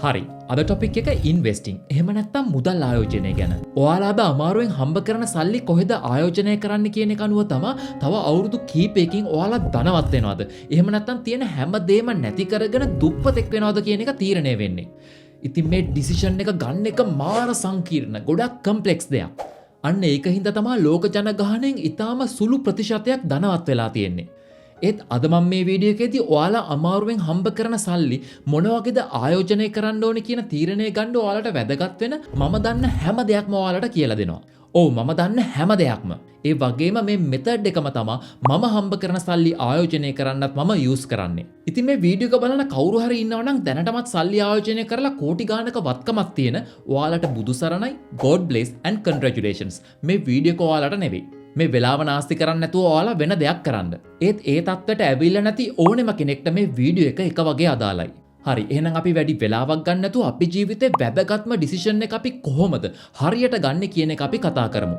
හරි අද ටොපික් එක ඉන්වෙස්ටිං එහෙම නැත්තම් මුදල් ආයෝජනය ගැන. ඔයාලා අද අමාරුවෙන් හම්බ කරන සල්ලි කොහෙද ආයෝජනය කරන්න කියන එක අනුව තමයි තව අවුරුදු කීපයකින් ඔයාලා ධනවත් වෙනවද? එහෙම නැත්තම් තියෙන හැමදේම නැති කරගෙන දුප්පතෙක් වෙනවද කියන එක තීරණය වෙන්නේ. ඉතින් මේ ඩිසිෂන් එක ගන්න එක මාර සංකීර්ණ ගොඩක් කම්ප්ලෙක්ස් දෙයක්. අන්න ඒක හින්දා තමයි ලෝක ජනගහනයෙන් ඊටාම සුළු ප්‍රතිශතයක් ධනවත් වෙලා තියෙන්නේ. ඒත් අද මම මේ වීඩියෝ එකේදී ඔයාලා අමාරුවෙන් හම්බ කරන සල්ලි මොන වගේද ආයෝජනය කරන්න ඕනේ කියන තීරණය ගන්න ඔයාලට වැදගත් වෙන මම දන්න හැම දෙයක්ම ඔයාලට කියලා දෙනවා. ඔව් මම දන්න හැම දෙයක්ම. ඒ වගේම මේ මෙතඩ් එකම තමයි මම හම්බ කරන සල්ලි ආයෝජනය කරන්නත් මම යූස් කරන්නේ. ඉතින් මේ වීඩියෝ එක බලන කවුරු හරි ඉන්නවා නම් දැනටමත් සල්ලි ආයෝජනය කරලා කෝටි ගානක වත්කමක් තියෙන ඔයාලට බුදු සරණයි God bless and congratulations. මේ වීඩියෝ එක ඔයාලට නෙවෙයි. මේ වෙලාව නාස්ති කරන්න නැතුව ඔයාලා වෙන දෙයක් කරන්න. ඒත් ඒ තත්ත්වයට ඇවිල්ලා නැති ඕනෙම කෙනෙක්ට මේ වීඩියෝ එක වගේ අදාළයි. හරි එහෙනම් අපි වැඩි වෙලාවක් ගන්න නැතුව අපි ජීවිතේ වැදගත්ම ඩිසිෂන් එක අපි කොහොමද හරියට ගන්න කියන එක අපි කතා කරමු.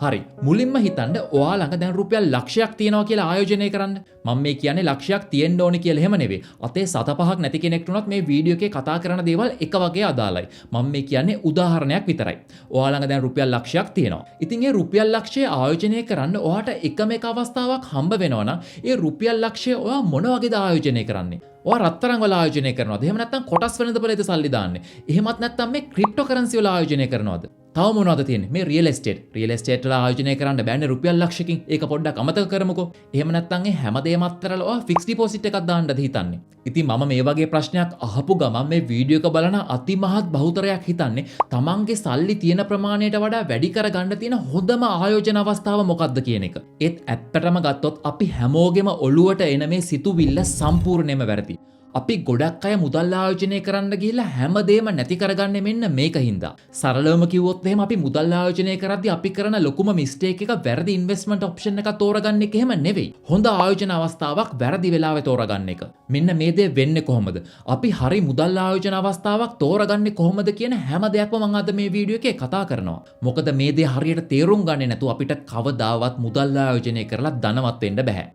හරි මුලින්ම හිතන්න ඔයා ළඟ දැන් රුපියල් ලක්ෂයක් තියෙනවා කියලා ආයෝජනය කරන්න. මම මේ කියන්නේ ලක්ෂයක් තියෙන්න ඕනේ කියලා එහෙම නෙවෙයි. අතේ සත පහක් නැති කෙනෙක්ට උනත් මේ වීඩියෝ එකේ කතා කරන දේවල් එක වගේ අදාළයි. මම මේ කියන්නේ උදාහරණයක් විතරයි. ඔයා ළඟ දැන් රුපියල් ලක්ෂයක් තියෙනවා. ඉතින් ඒ රුපියල් ලක්ෂය ආයෝජනය කරන්න ඔයාට එකම එක අවස්ථාවක් හම්බ වෙනවා නම් ඒ රුපියල් ලක්ෂය ඔයා මොන වගේද ආයෝජනය කරන්නේ? ඔයා රත්තරන් වල ආයෝජනය කරනවද? එහෙම නැත්නම් කොටස් වෙළඳපොලේද සල්ලි දාන්නේ? එහෙමත් නැත්නම් මේ ක්‍රිප්ටෝ කරන්සි වල ආයෝජනය කරනවද? තව මොනවද තියෙන්නේ? මේ රියල් එස්ටේට් වල ආයෝජනය කරන්න බෑනේ රුපියල් ලක්ෂයකින්. ඒක පොඩ්ඩක් අමතක කරමුකෝ. එහෙම නැත්නම් ඒ හැමදේම අත්තරලා ඔයා ෆික්ස් ඩිපොසිට් එකක් දාන්නද හිතන්නේ? ඉතින් මම මේ වගේ ප්‍රශ්නයක් අහපු ගමන් මේ වීඩියෝ එක බලන අතිමහත් බහුතරයක් හිතන්නේ තමන්ගේ සල්ලි තියෙන ප්‍රමාණයට වඩා වැඩි කරගන්න තියෙන හොඳම ආයෝජන අවස්ථාව මොකක්ද කියන එක. ඒත් ඇත්තටම ගත්තොත් අපි හැමෝගෙම ඔළුවට එන මේ සිතුවිල්ල සම්පූර්ණයෙන්ම වැරදි. අපි ගොඩක් අය මුදල් ආයෝජනය කරන්න ගිහිල්ලා හැමදේම නැති කරගන්නේ මෙන්න මේක හින්දා. සරලවම කිව්වොත් එහෙම අපි මුදල් ආයෝජනය කරද්දී අපි කරන ලොකුම මිස්ටේක් එක වැරදි ඉන්වෙස්ට්මන්ට් ඔප්ෂන් එකක් තෝරගන්න එක එහෙම නෙවෙයි. හොඳ ආයෝජන අවස්ථාවක් වැරදි වෙලාවේ තෝරගන්න එක. මෙන්න මේ දේ වෙන්නේ කොහොමද? අපි හරි මුදල් ආයෝජන අවස්ථාවක් තෝරගන්නේ කොහොමද කියන හැම දෙයක්ම මම අද මේ වීඩියෝ එකේ කතා කරනවා. මොකද මේ දේ හරියට තේරුම් ගන්නේ නැතුව අපිට කවදාවත් මුදල් ආයෝජනය කරලා ධනවත් වෙන්න බෑ.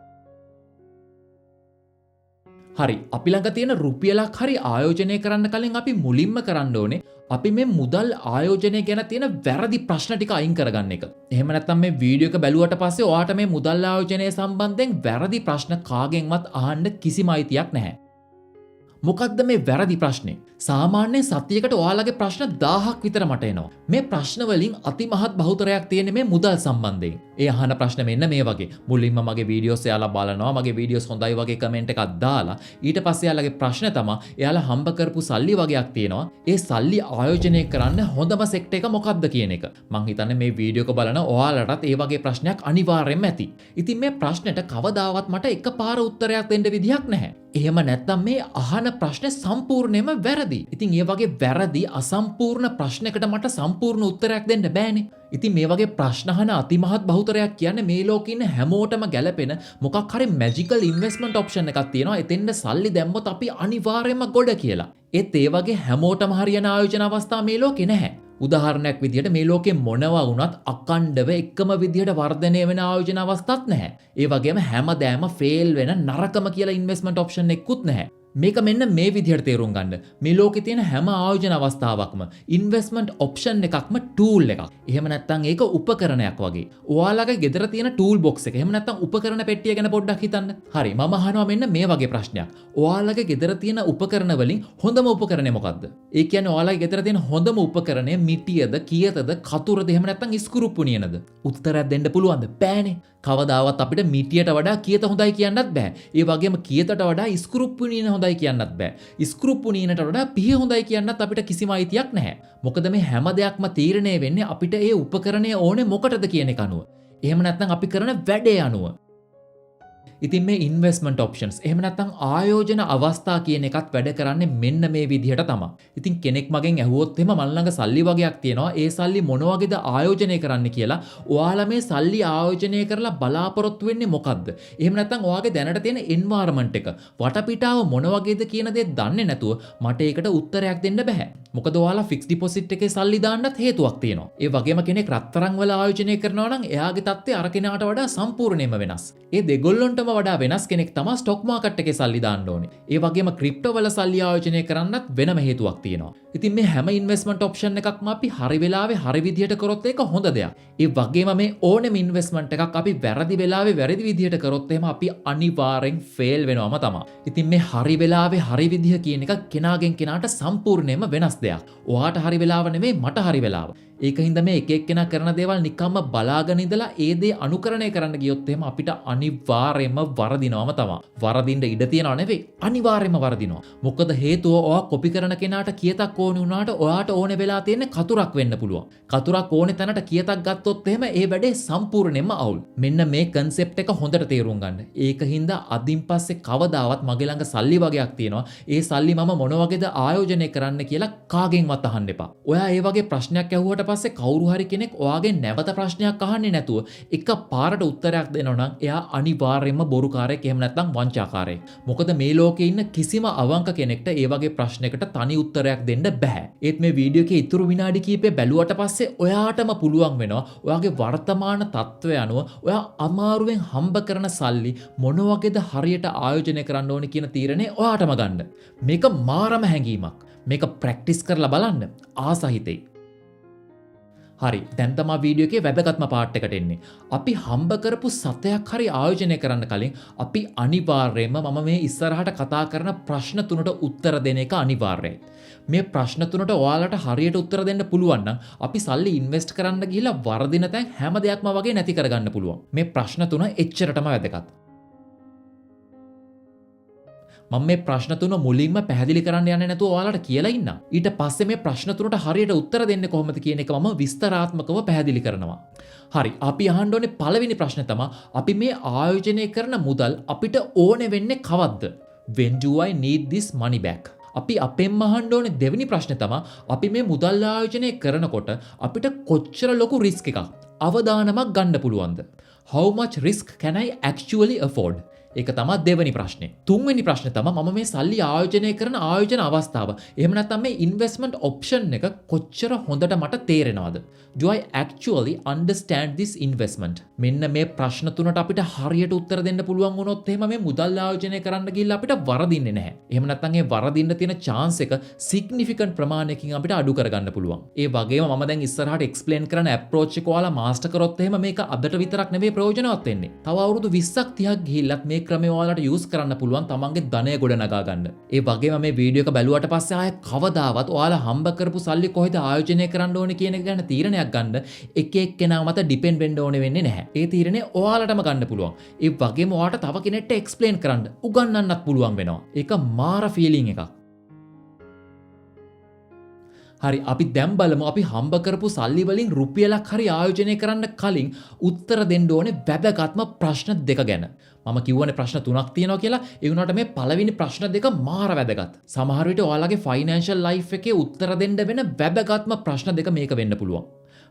හරි අපි ළඟ තියෙන රුපියලක් හරි ආයෝජනය කරන්න කලින් අපි මුලින්ම කරන්න ඕනේ අපි මේ මුදල් ආයෝජනය ගැන තියෙන වැරදි ප්‍රශ්න ටික අයින් කරගන්න එක. එහෙම නැත්නම් මේ වීඩියෝ එක බැලුවට පස්සේ ඔයාට මේ මුදල් ආයෝජනය සම්බන්ධයෙන් වැරදි ප්‍රශ්න කාගෙන්වත් අහන්න කිසිම අයිතියක් නැහැ. මොකක්ද මේ වැරදි ප්‍රශ්නේ? සාමාන්‍යයෙන් සතියකට ඔයාලගේ ප්‍රශ්න 1000ක් විතර මට එනවා. මේ ප්‍රශ්න වලින් අතිමහත් බහුතරයක් තියෙන්නේ මේ මුදල් සම්බන්ධයෙන්. ඒ අහන ප්‍රශ්න මෙන්න මේ වගේ. මුලින්ම මගේ වීඩියෝස් එයාලා බලනවා. මගේ වීඩියෝස් හොඳයි වගේ කමෙන්ට් එකක් දාලා ඊට පස්සේ එයාලගේ ප්‍රශ්න තමයි එයාලා හම්බ කරපු සල්ලි වගේක් තියෙනවා. ඒ සල්ලි ආයෝජනය කරන්න හොඳම සෙක්ටර් එක මොකක්ද කියන එක. මං හිතන්නේ මේ වීඩියෝ එක බලන ඔයාලටත් ඒ වගේ ප්‍රශ්නයක් අනිවාර්යෙන්ම ඇති. ඉතින් මේ ප්‍රශ්නෙට කවදාවත් මට එකපාර උත්තරයක් දෙන්න විදිහක් නැහැ. එහෙම නැත්නම් මේ අහන ප්‍රශ්නේ සම්පූර්ණයෙන්ම වැරදි. ඉතින් මේ වගේ වැරදි අසම්පූර්ණ ප්‍රශ්නයකට මට සම්පූර්ණ උත්තරයක් දෙන්න බෑනේ. ඉතින් මේ වගේ ප්‍රශ්න අහන අතිමහත් බහුතරයක් කියන්නේ මේ ලෝකේ ඉන්න හැමෝටම ගැලපෙන මොකක් හරි මැජිකල් ඉන්වෙස්ට්මන්ට් ඔප්ෂන් එකක් තියෙනවා. එතෙන්ද සල්ලි දැම්මොත් අපි අනිවාර්යයෙන්ම ගොඩ කියලා. ඒත් ඒ වගේ හැමෝටම හරියන ආයෝජන අවස්ථා මේ ලෝකේ නැහැ. උදාහරණයක් විදිහට මේ ලෝකේ මොනවා වුණත් අකණ්ඩව එකම විදිහට වර්ධනය වෙන ආයෝජන අවස්ථාවක් නැහැ. ඒ වගේම හැමදාම ෆේල් වෙන නරකම කියලා ඉන්වෙස්ට්මන්ට් ඔප්ෂන් එකකුත් නැහැ. මේක මෙන්න මේ විදිහට තේරුම් ගන්න. මේ ලෝකේ තියෙන හැම ආයෝජන අවස්ථාවක්ම ඉන්වෙස්ට්මන්ට් ඔප්ෂන් එකක්ම ටූල් එකක්. එහෙම නැත්නම් ඒක උපකරණයක් වගේ. ඔයාලගේ ගෙදර තියෙන ටූල් බොක්ස් එක. එහෙම නැත්නම් උපකරණ පෙට්ටිය ගැන පොඩ්ඩක් හිතන්න. හරි මම අහනවා මෙන්න මේ වගේ ප්‍රශ්නයක්. ඔයාලගේ ගෙදර තියෙන උපකරණ වලින් හොඳම උපකරණය මොකක්ද? ඒ කියන්නේ ඔයාලගේ ගෙදර තියෙන හොඳම උපකරණය මිටියද, කීයතද, කතුරද එහෙම නැත්නම් ඉස්කුරුප්පු නියනද? උත්තරයක් දෙන්න පුළුවන්ද? බෑනේ. කවදාවත් අපිට මිටියට වඩා කීයත හොඳයි කියන්නත් බෑ. ඒ වගේම කීයතට වඩා ඉස්කුරුප්පු නියන හොඳයි කියන්නත් බෑ. ඉස්කුරුප්පු නියනට වඩා පිහ හොඳයි කියන්නත් අපිට කිසිම අයිතියක් නැහැ. මොකද මේ හැම දෙයක්ම තීරණය වෙන්නේ අපිට ඒ උපකරණය ඕනේ මොකටද කියන එක අනුව. එහෙම නැත්නම් අපි කරන වැඩේ අනුව. ඉතින් මේ ඉන්වෙස්ට්මන්ට් ඔප්ෂන්ස් එහෙම නැත්නම් ආයෝජන අවස්ථා කියන එකත් වැඩ කරන්නේ මෙන්න මේ විදිහට තමයි. ඉතින් කෙනෙක් මගෙන් ඇහුවොත් එහෙම මල් ළඟ සල්ලි වගේක් තියෙනවා. ඒ සල්ලි මොන වගේද ආයෝජනය කරන්න කියලා. ඔයාලා මේ සල්ලි ආයෝජනය කරලා බලාපොරොත්තු වෙන්නේ මොකද්ද? එහෙම නැත්නම් ඔයාගේ දැනට තියෙන එන්වයරන්මන්ට් එක වටපිටාව මොන වගේද කියන දේ දන්නේ නැතුව මට ඒකට උත්තරයක් දෙන්න බෑ. මොකද ඔයාලා ෆික්ස් ඩිපොසිට් එකේ සල්ලි දාන්නත් හේතුවක් තියෙනවා. ඒ වගේම කෙනෙක් රත්තරන් වල ආයෝජනය කරනවා නම් එයාගේ තත්ත්වය අර කෙනාට වඩා සම්පූර්ණයෙන්ම වෙනස්. ඒ දෙගොල්ලොන්ටම වඩා වෙනස් කෙනෙක් තමයි ස්ටොක් මාකට් එකේ සල්ලි දාන්න ඕනේ. ඒ වගේම ක්‍රිප්ටෝ වල සල්ලි ආයෝජනය කරන්නත් වෙනම හේතුවක් තියෙනවා. ඉතින් මේ හැම ඉන්වෙස්ට්මන්ට් ඔප්ෂන් එකක්ම අපි හරි වෙලාවේ හරි විදිහට කරොත් ඒක හොඳ දෙයක්. ඒ වගේම මේ ඕනෙම ඉන්වෙස්ට්මන්ට් එකක් අපි වැරදි වෙලාවේ වැරදි විදිහට කරොත් එහෙම අපි අනිවාර්යෙන් ෆේල් වෙනවම තමයි. ඉතින් මේ හරි වෙලාවේ හරි විදිහ කියන එක කෙනාගෙන් කෙනාට සම්පූර්ණයෙන්ම වෙනස් දෙයක්. ඔයාට හරි වෙලාව නෙමෙයි මට හරි වෙලාව. ඒකින්ද මේ එක එක්කෙනා කරන දේවල් නිකම්ම බලාගෙන ඉඳලා ඒ දේ අනුකරණය කරන්න ගියොත් එහෙම අපිට අනිවාර්යයෙන්ම වරදිනවම තමයි. වරදින්න ඉඩ තියනව නෙවෙයි අනිවාර්යයෙන්ම වරදිනවා. මොකද හේතුව ඔයා කොපි කරන කෙනාට කියතක් ඕනි වුණාට ඔයාට ඕනේ වෙලා තියෙන්නේ කතුරක් වෙන්න පුළුවන්. කතුරක් ඕනේ තැනට කියතක් ගත්තොත් එහෙම ඒ වැඩේ සම්පූර්ණයෙන්ම අවුල්. මෙන්න මේ කන්සෙප්ට් එක හොඳට තේරුම් ගන්න. ඒකින්ද අදින් පස්සේ කවදාවත් මගේ ළඟ සල්ලි වගේක් තියෙනවා. ඒ සල්ලි මම මොන වගේද ආයෝජනය කරන්න කියලා කාගෙන්වත් අහන්න එපා. ඔයා ඒ වගේ ප්‍රශ්නයක් ඇහුවට පස්සේ කවුරු හරි කෙනෙක් ඔයාගෙන් නැවත ප්‍රශ්නයක් අහන්නේ නැතුව එක පාරට උත්තරයක් දෙනවා නම් එයා අනිවාර්යයෙන්ම බොරුකාරයෙක් එහෙම නැත්නම් වංචාකාරයෙක්. මොකද මේ ලෝකේ ඉන්න කිසිම අවංක කෙනෙක්ට ඒ වගේ ප්‍රශ්නයකට තනි උත්තරයක් දෙන්න බෑ. ඒත් මේ වීඩියෝ එකේ ඉතුරු විනාඩි කිහිපය බැලුවට පස්සේ ඔයාටම පුළුවන් වෙනවා ඔයාගේ වර්තමාන තත්ත්වය අනුව ඔයා අමාරුවෙන් හම්බ කරන සල්ලි මොන වගේද හරියට ආයෝජනය කරන්න ඕනේ කියන තීරණය ඔයාටම ගන්න. මේක මාරම හැඟීමක්. මේක ප්‍රැක්ටිස් කරලා බලන්න ආසහිතේ. හරි දැන් තමයි වීඩියෝ එකේ වැදගත්ම පාර්ට් එකට එන්නේ. අපි හම්බ කරපු සතයක් හරි ආයෝජනය කරන්න කලින් අපි අනිවාර්යයෙන්ම මම මේ ඉස්සරහට කතා කරන ප්‍රශ්න තුනට උත්තර දෙන එක අනිවාර්යයි. මේ ප්‍රශ්න තුනට ඔයාලට හරියට උත්තර දෙන්න පුළුවන් නම් අපි සල්ලි ඉන්වෙස්ට් කරන්න ගිහිල්ලා වරදින තැන් හැම දෙයක්ම වගේ නැති කරගන්න පුළුවන්. මේ ප්‍රශ්න තුන එච්චරටම වැදගත්. මම මේ ප්‍රශ්න තුන මුලින්ම පැහැදිලි කරන්න යන්නේ නැතුව ඔයාලට කියලා ඉන්නම්. ඊට පස්සේ මේ ප්‍රශ්න තුනට හරියට උත්තර දෙන්නේ කොහොමද කියන එක මම විස්තරාත්මකව පැහැදිලි කරනවා. හරි අපි අහන්න ඕනේ පළවෙනි ප්‍රශ්නේ තමයි අපි මේ ආයෝජනය කරන මුදල් අපිට ඕනේ වෙන්නේ කවද්ද? When do I need this money back? අපි අපෙන්ම අහන්න ඕනේ දෙවෙනි ප්‍රශ්නේ තමයි අපි මේ මුදල් ආයෝජනය කරනකොට අපිට කොච්චර ලොකු රිස්ක් එකක් අවදානමක් ගන්න පුළුවන්ද? How much risk can I actually afford? ඒක තමයි දෙවෙනි ප්‍රශ්නේ. තුන්වෙනි ප්‍රශ්නේ තමයි මම මේ සල්ලි ආයෝජනය කරන ආයෝජන අවස්ථාව. එහෙම නැත්නම් මේ ඉන්වෙස්ට්මන්ට් ඔප්ෂන් එක කොච්චර හොඳට මට තේරෙනවද? Do I actually understand this investment? මෙන්න මේ ප්‍රශ්න තුනට අපිට හරියට උත්තර දෙන්න පුළුවන් වුණොත් එහෙම මේ මුදල් ආයෝජනය කරන්න ගිහිල්ලා අපිට වරදින්නේ නැහැ. එහෙම නැත්නම් ඒ වරදින්න තියෙන chance එක significant ප්‍රමාණයකින් අපිට අඩු කරගන්න පුළුවන්. ඒ වගේම මම දැන් ඉස්සරහට explain කරන approach එක ඔයාලා master කරොත් එහෙම මේක අදට විතරක් නෙවෙයි ප්‍රයෝජනවත් වෙන්නේ. තව අවුරුදු 20ක් 30ක් ගිහිල්ලත් මේ ක්‍රමය ඔයාලට යූස් කරන්න පුළුවන් තමන්ගේ ධනය ගොඩනගා ගන්න. ඒ වගේම මේ වීඩියෝ එක බැලුවට පස්සේ ආයෙ කවදාවත් ඔයාලා හම්බ කරපු සල්ලි කොහෙද ආයෝජනය කරන්න ඕනේ කියන එක ගැන තීරණයක් ගන්න එක එක්කෙනා මත ඩිපෙන්ඩ් වෙන්න ඕනේ වෙන්නේ නැහැ. ඒ තීරණය ඔයාලටම ගන්න පුළුවන්. ඒ වගේම ඔයාට තව කෙනෙක්ට එක්ස්ප්ලেইন කරන්න උගන්වන්නත් පුළුවන් වෙනවා. ඒක මාර ෆීලිං එකක්. හරි අපි දැන් බලමු අපි හම්බ කරපු සල්ලි වලින් රුපියලක් හරි ආයෝජනය කරන්න කලින් උත්තර දෙන්න ඕනේ වැදගත්ම ප්‍රශ්න දෙක ගැන. මම කිව්වනේ ප්‍රශ්න තුනක් තියෙනවා කියලා. ඒ වුණාට මේ පළවෙනි ප්‍රශ්න දෙක මාර වැදගත්. සමහර විට ඔයාලගේ ෆයිනෑන්ෂල් ලයිෆ් එකේ උත්තර දෙන්න වෙන වැදගත්ම ප්‍රශ්න දෙක මේක වෙන්න පුළුවන්.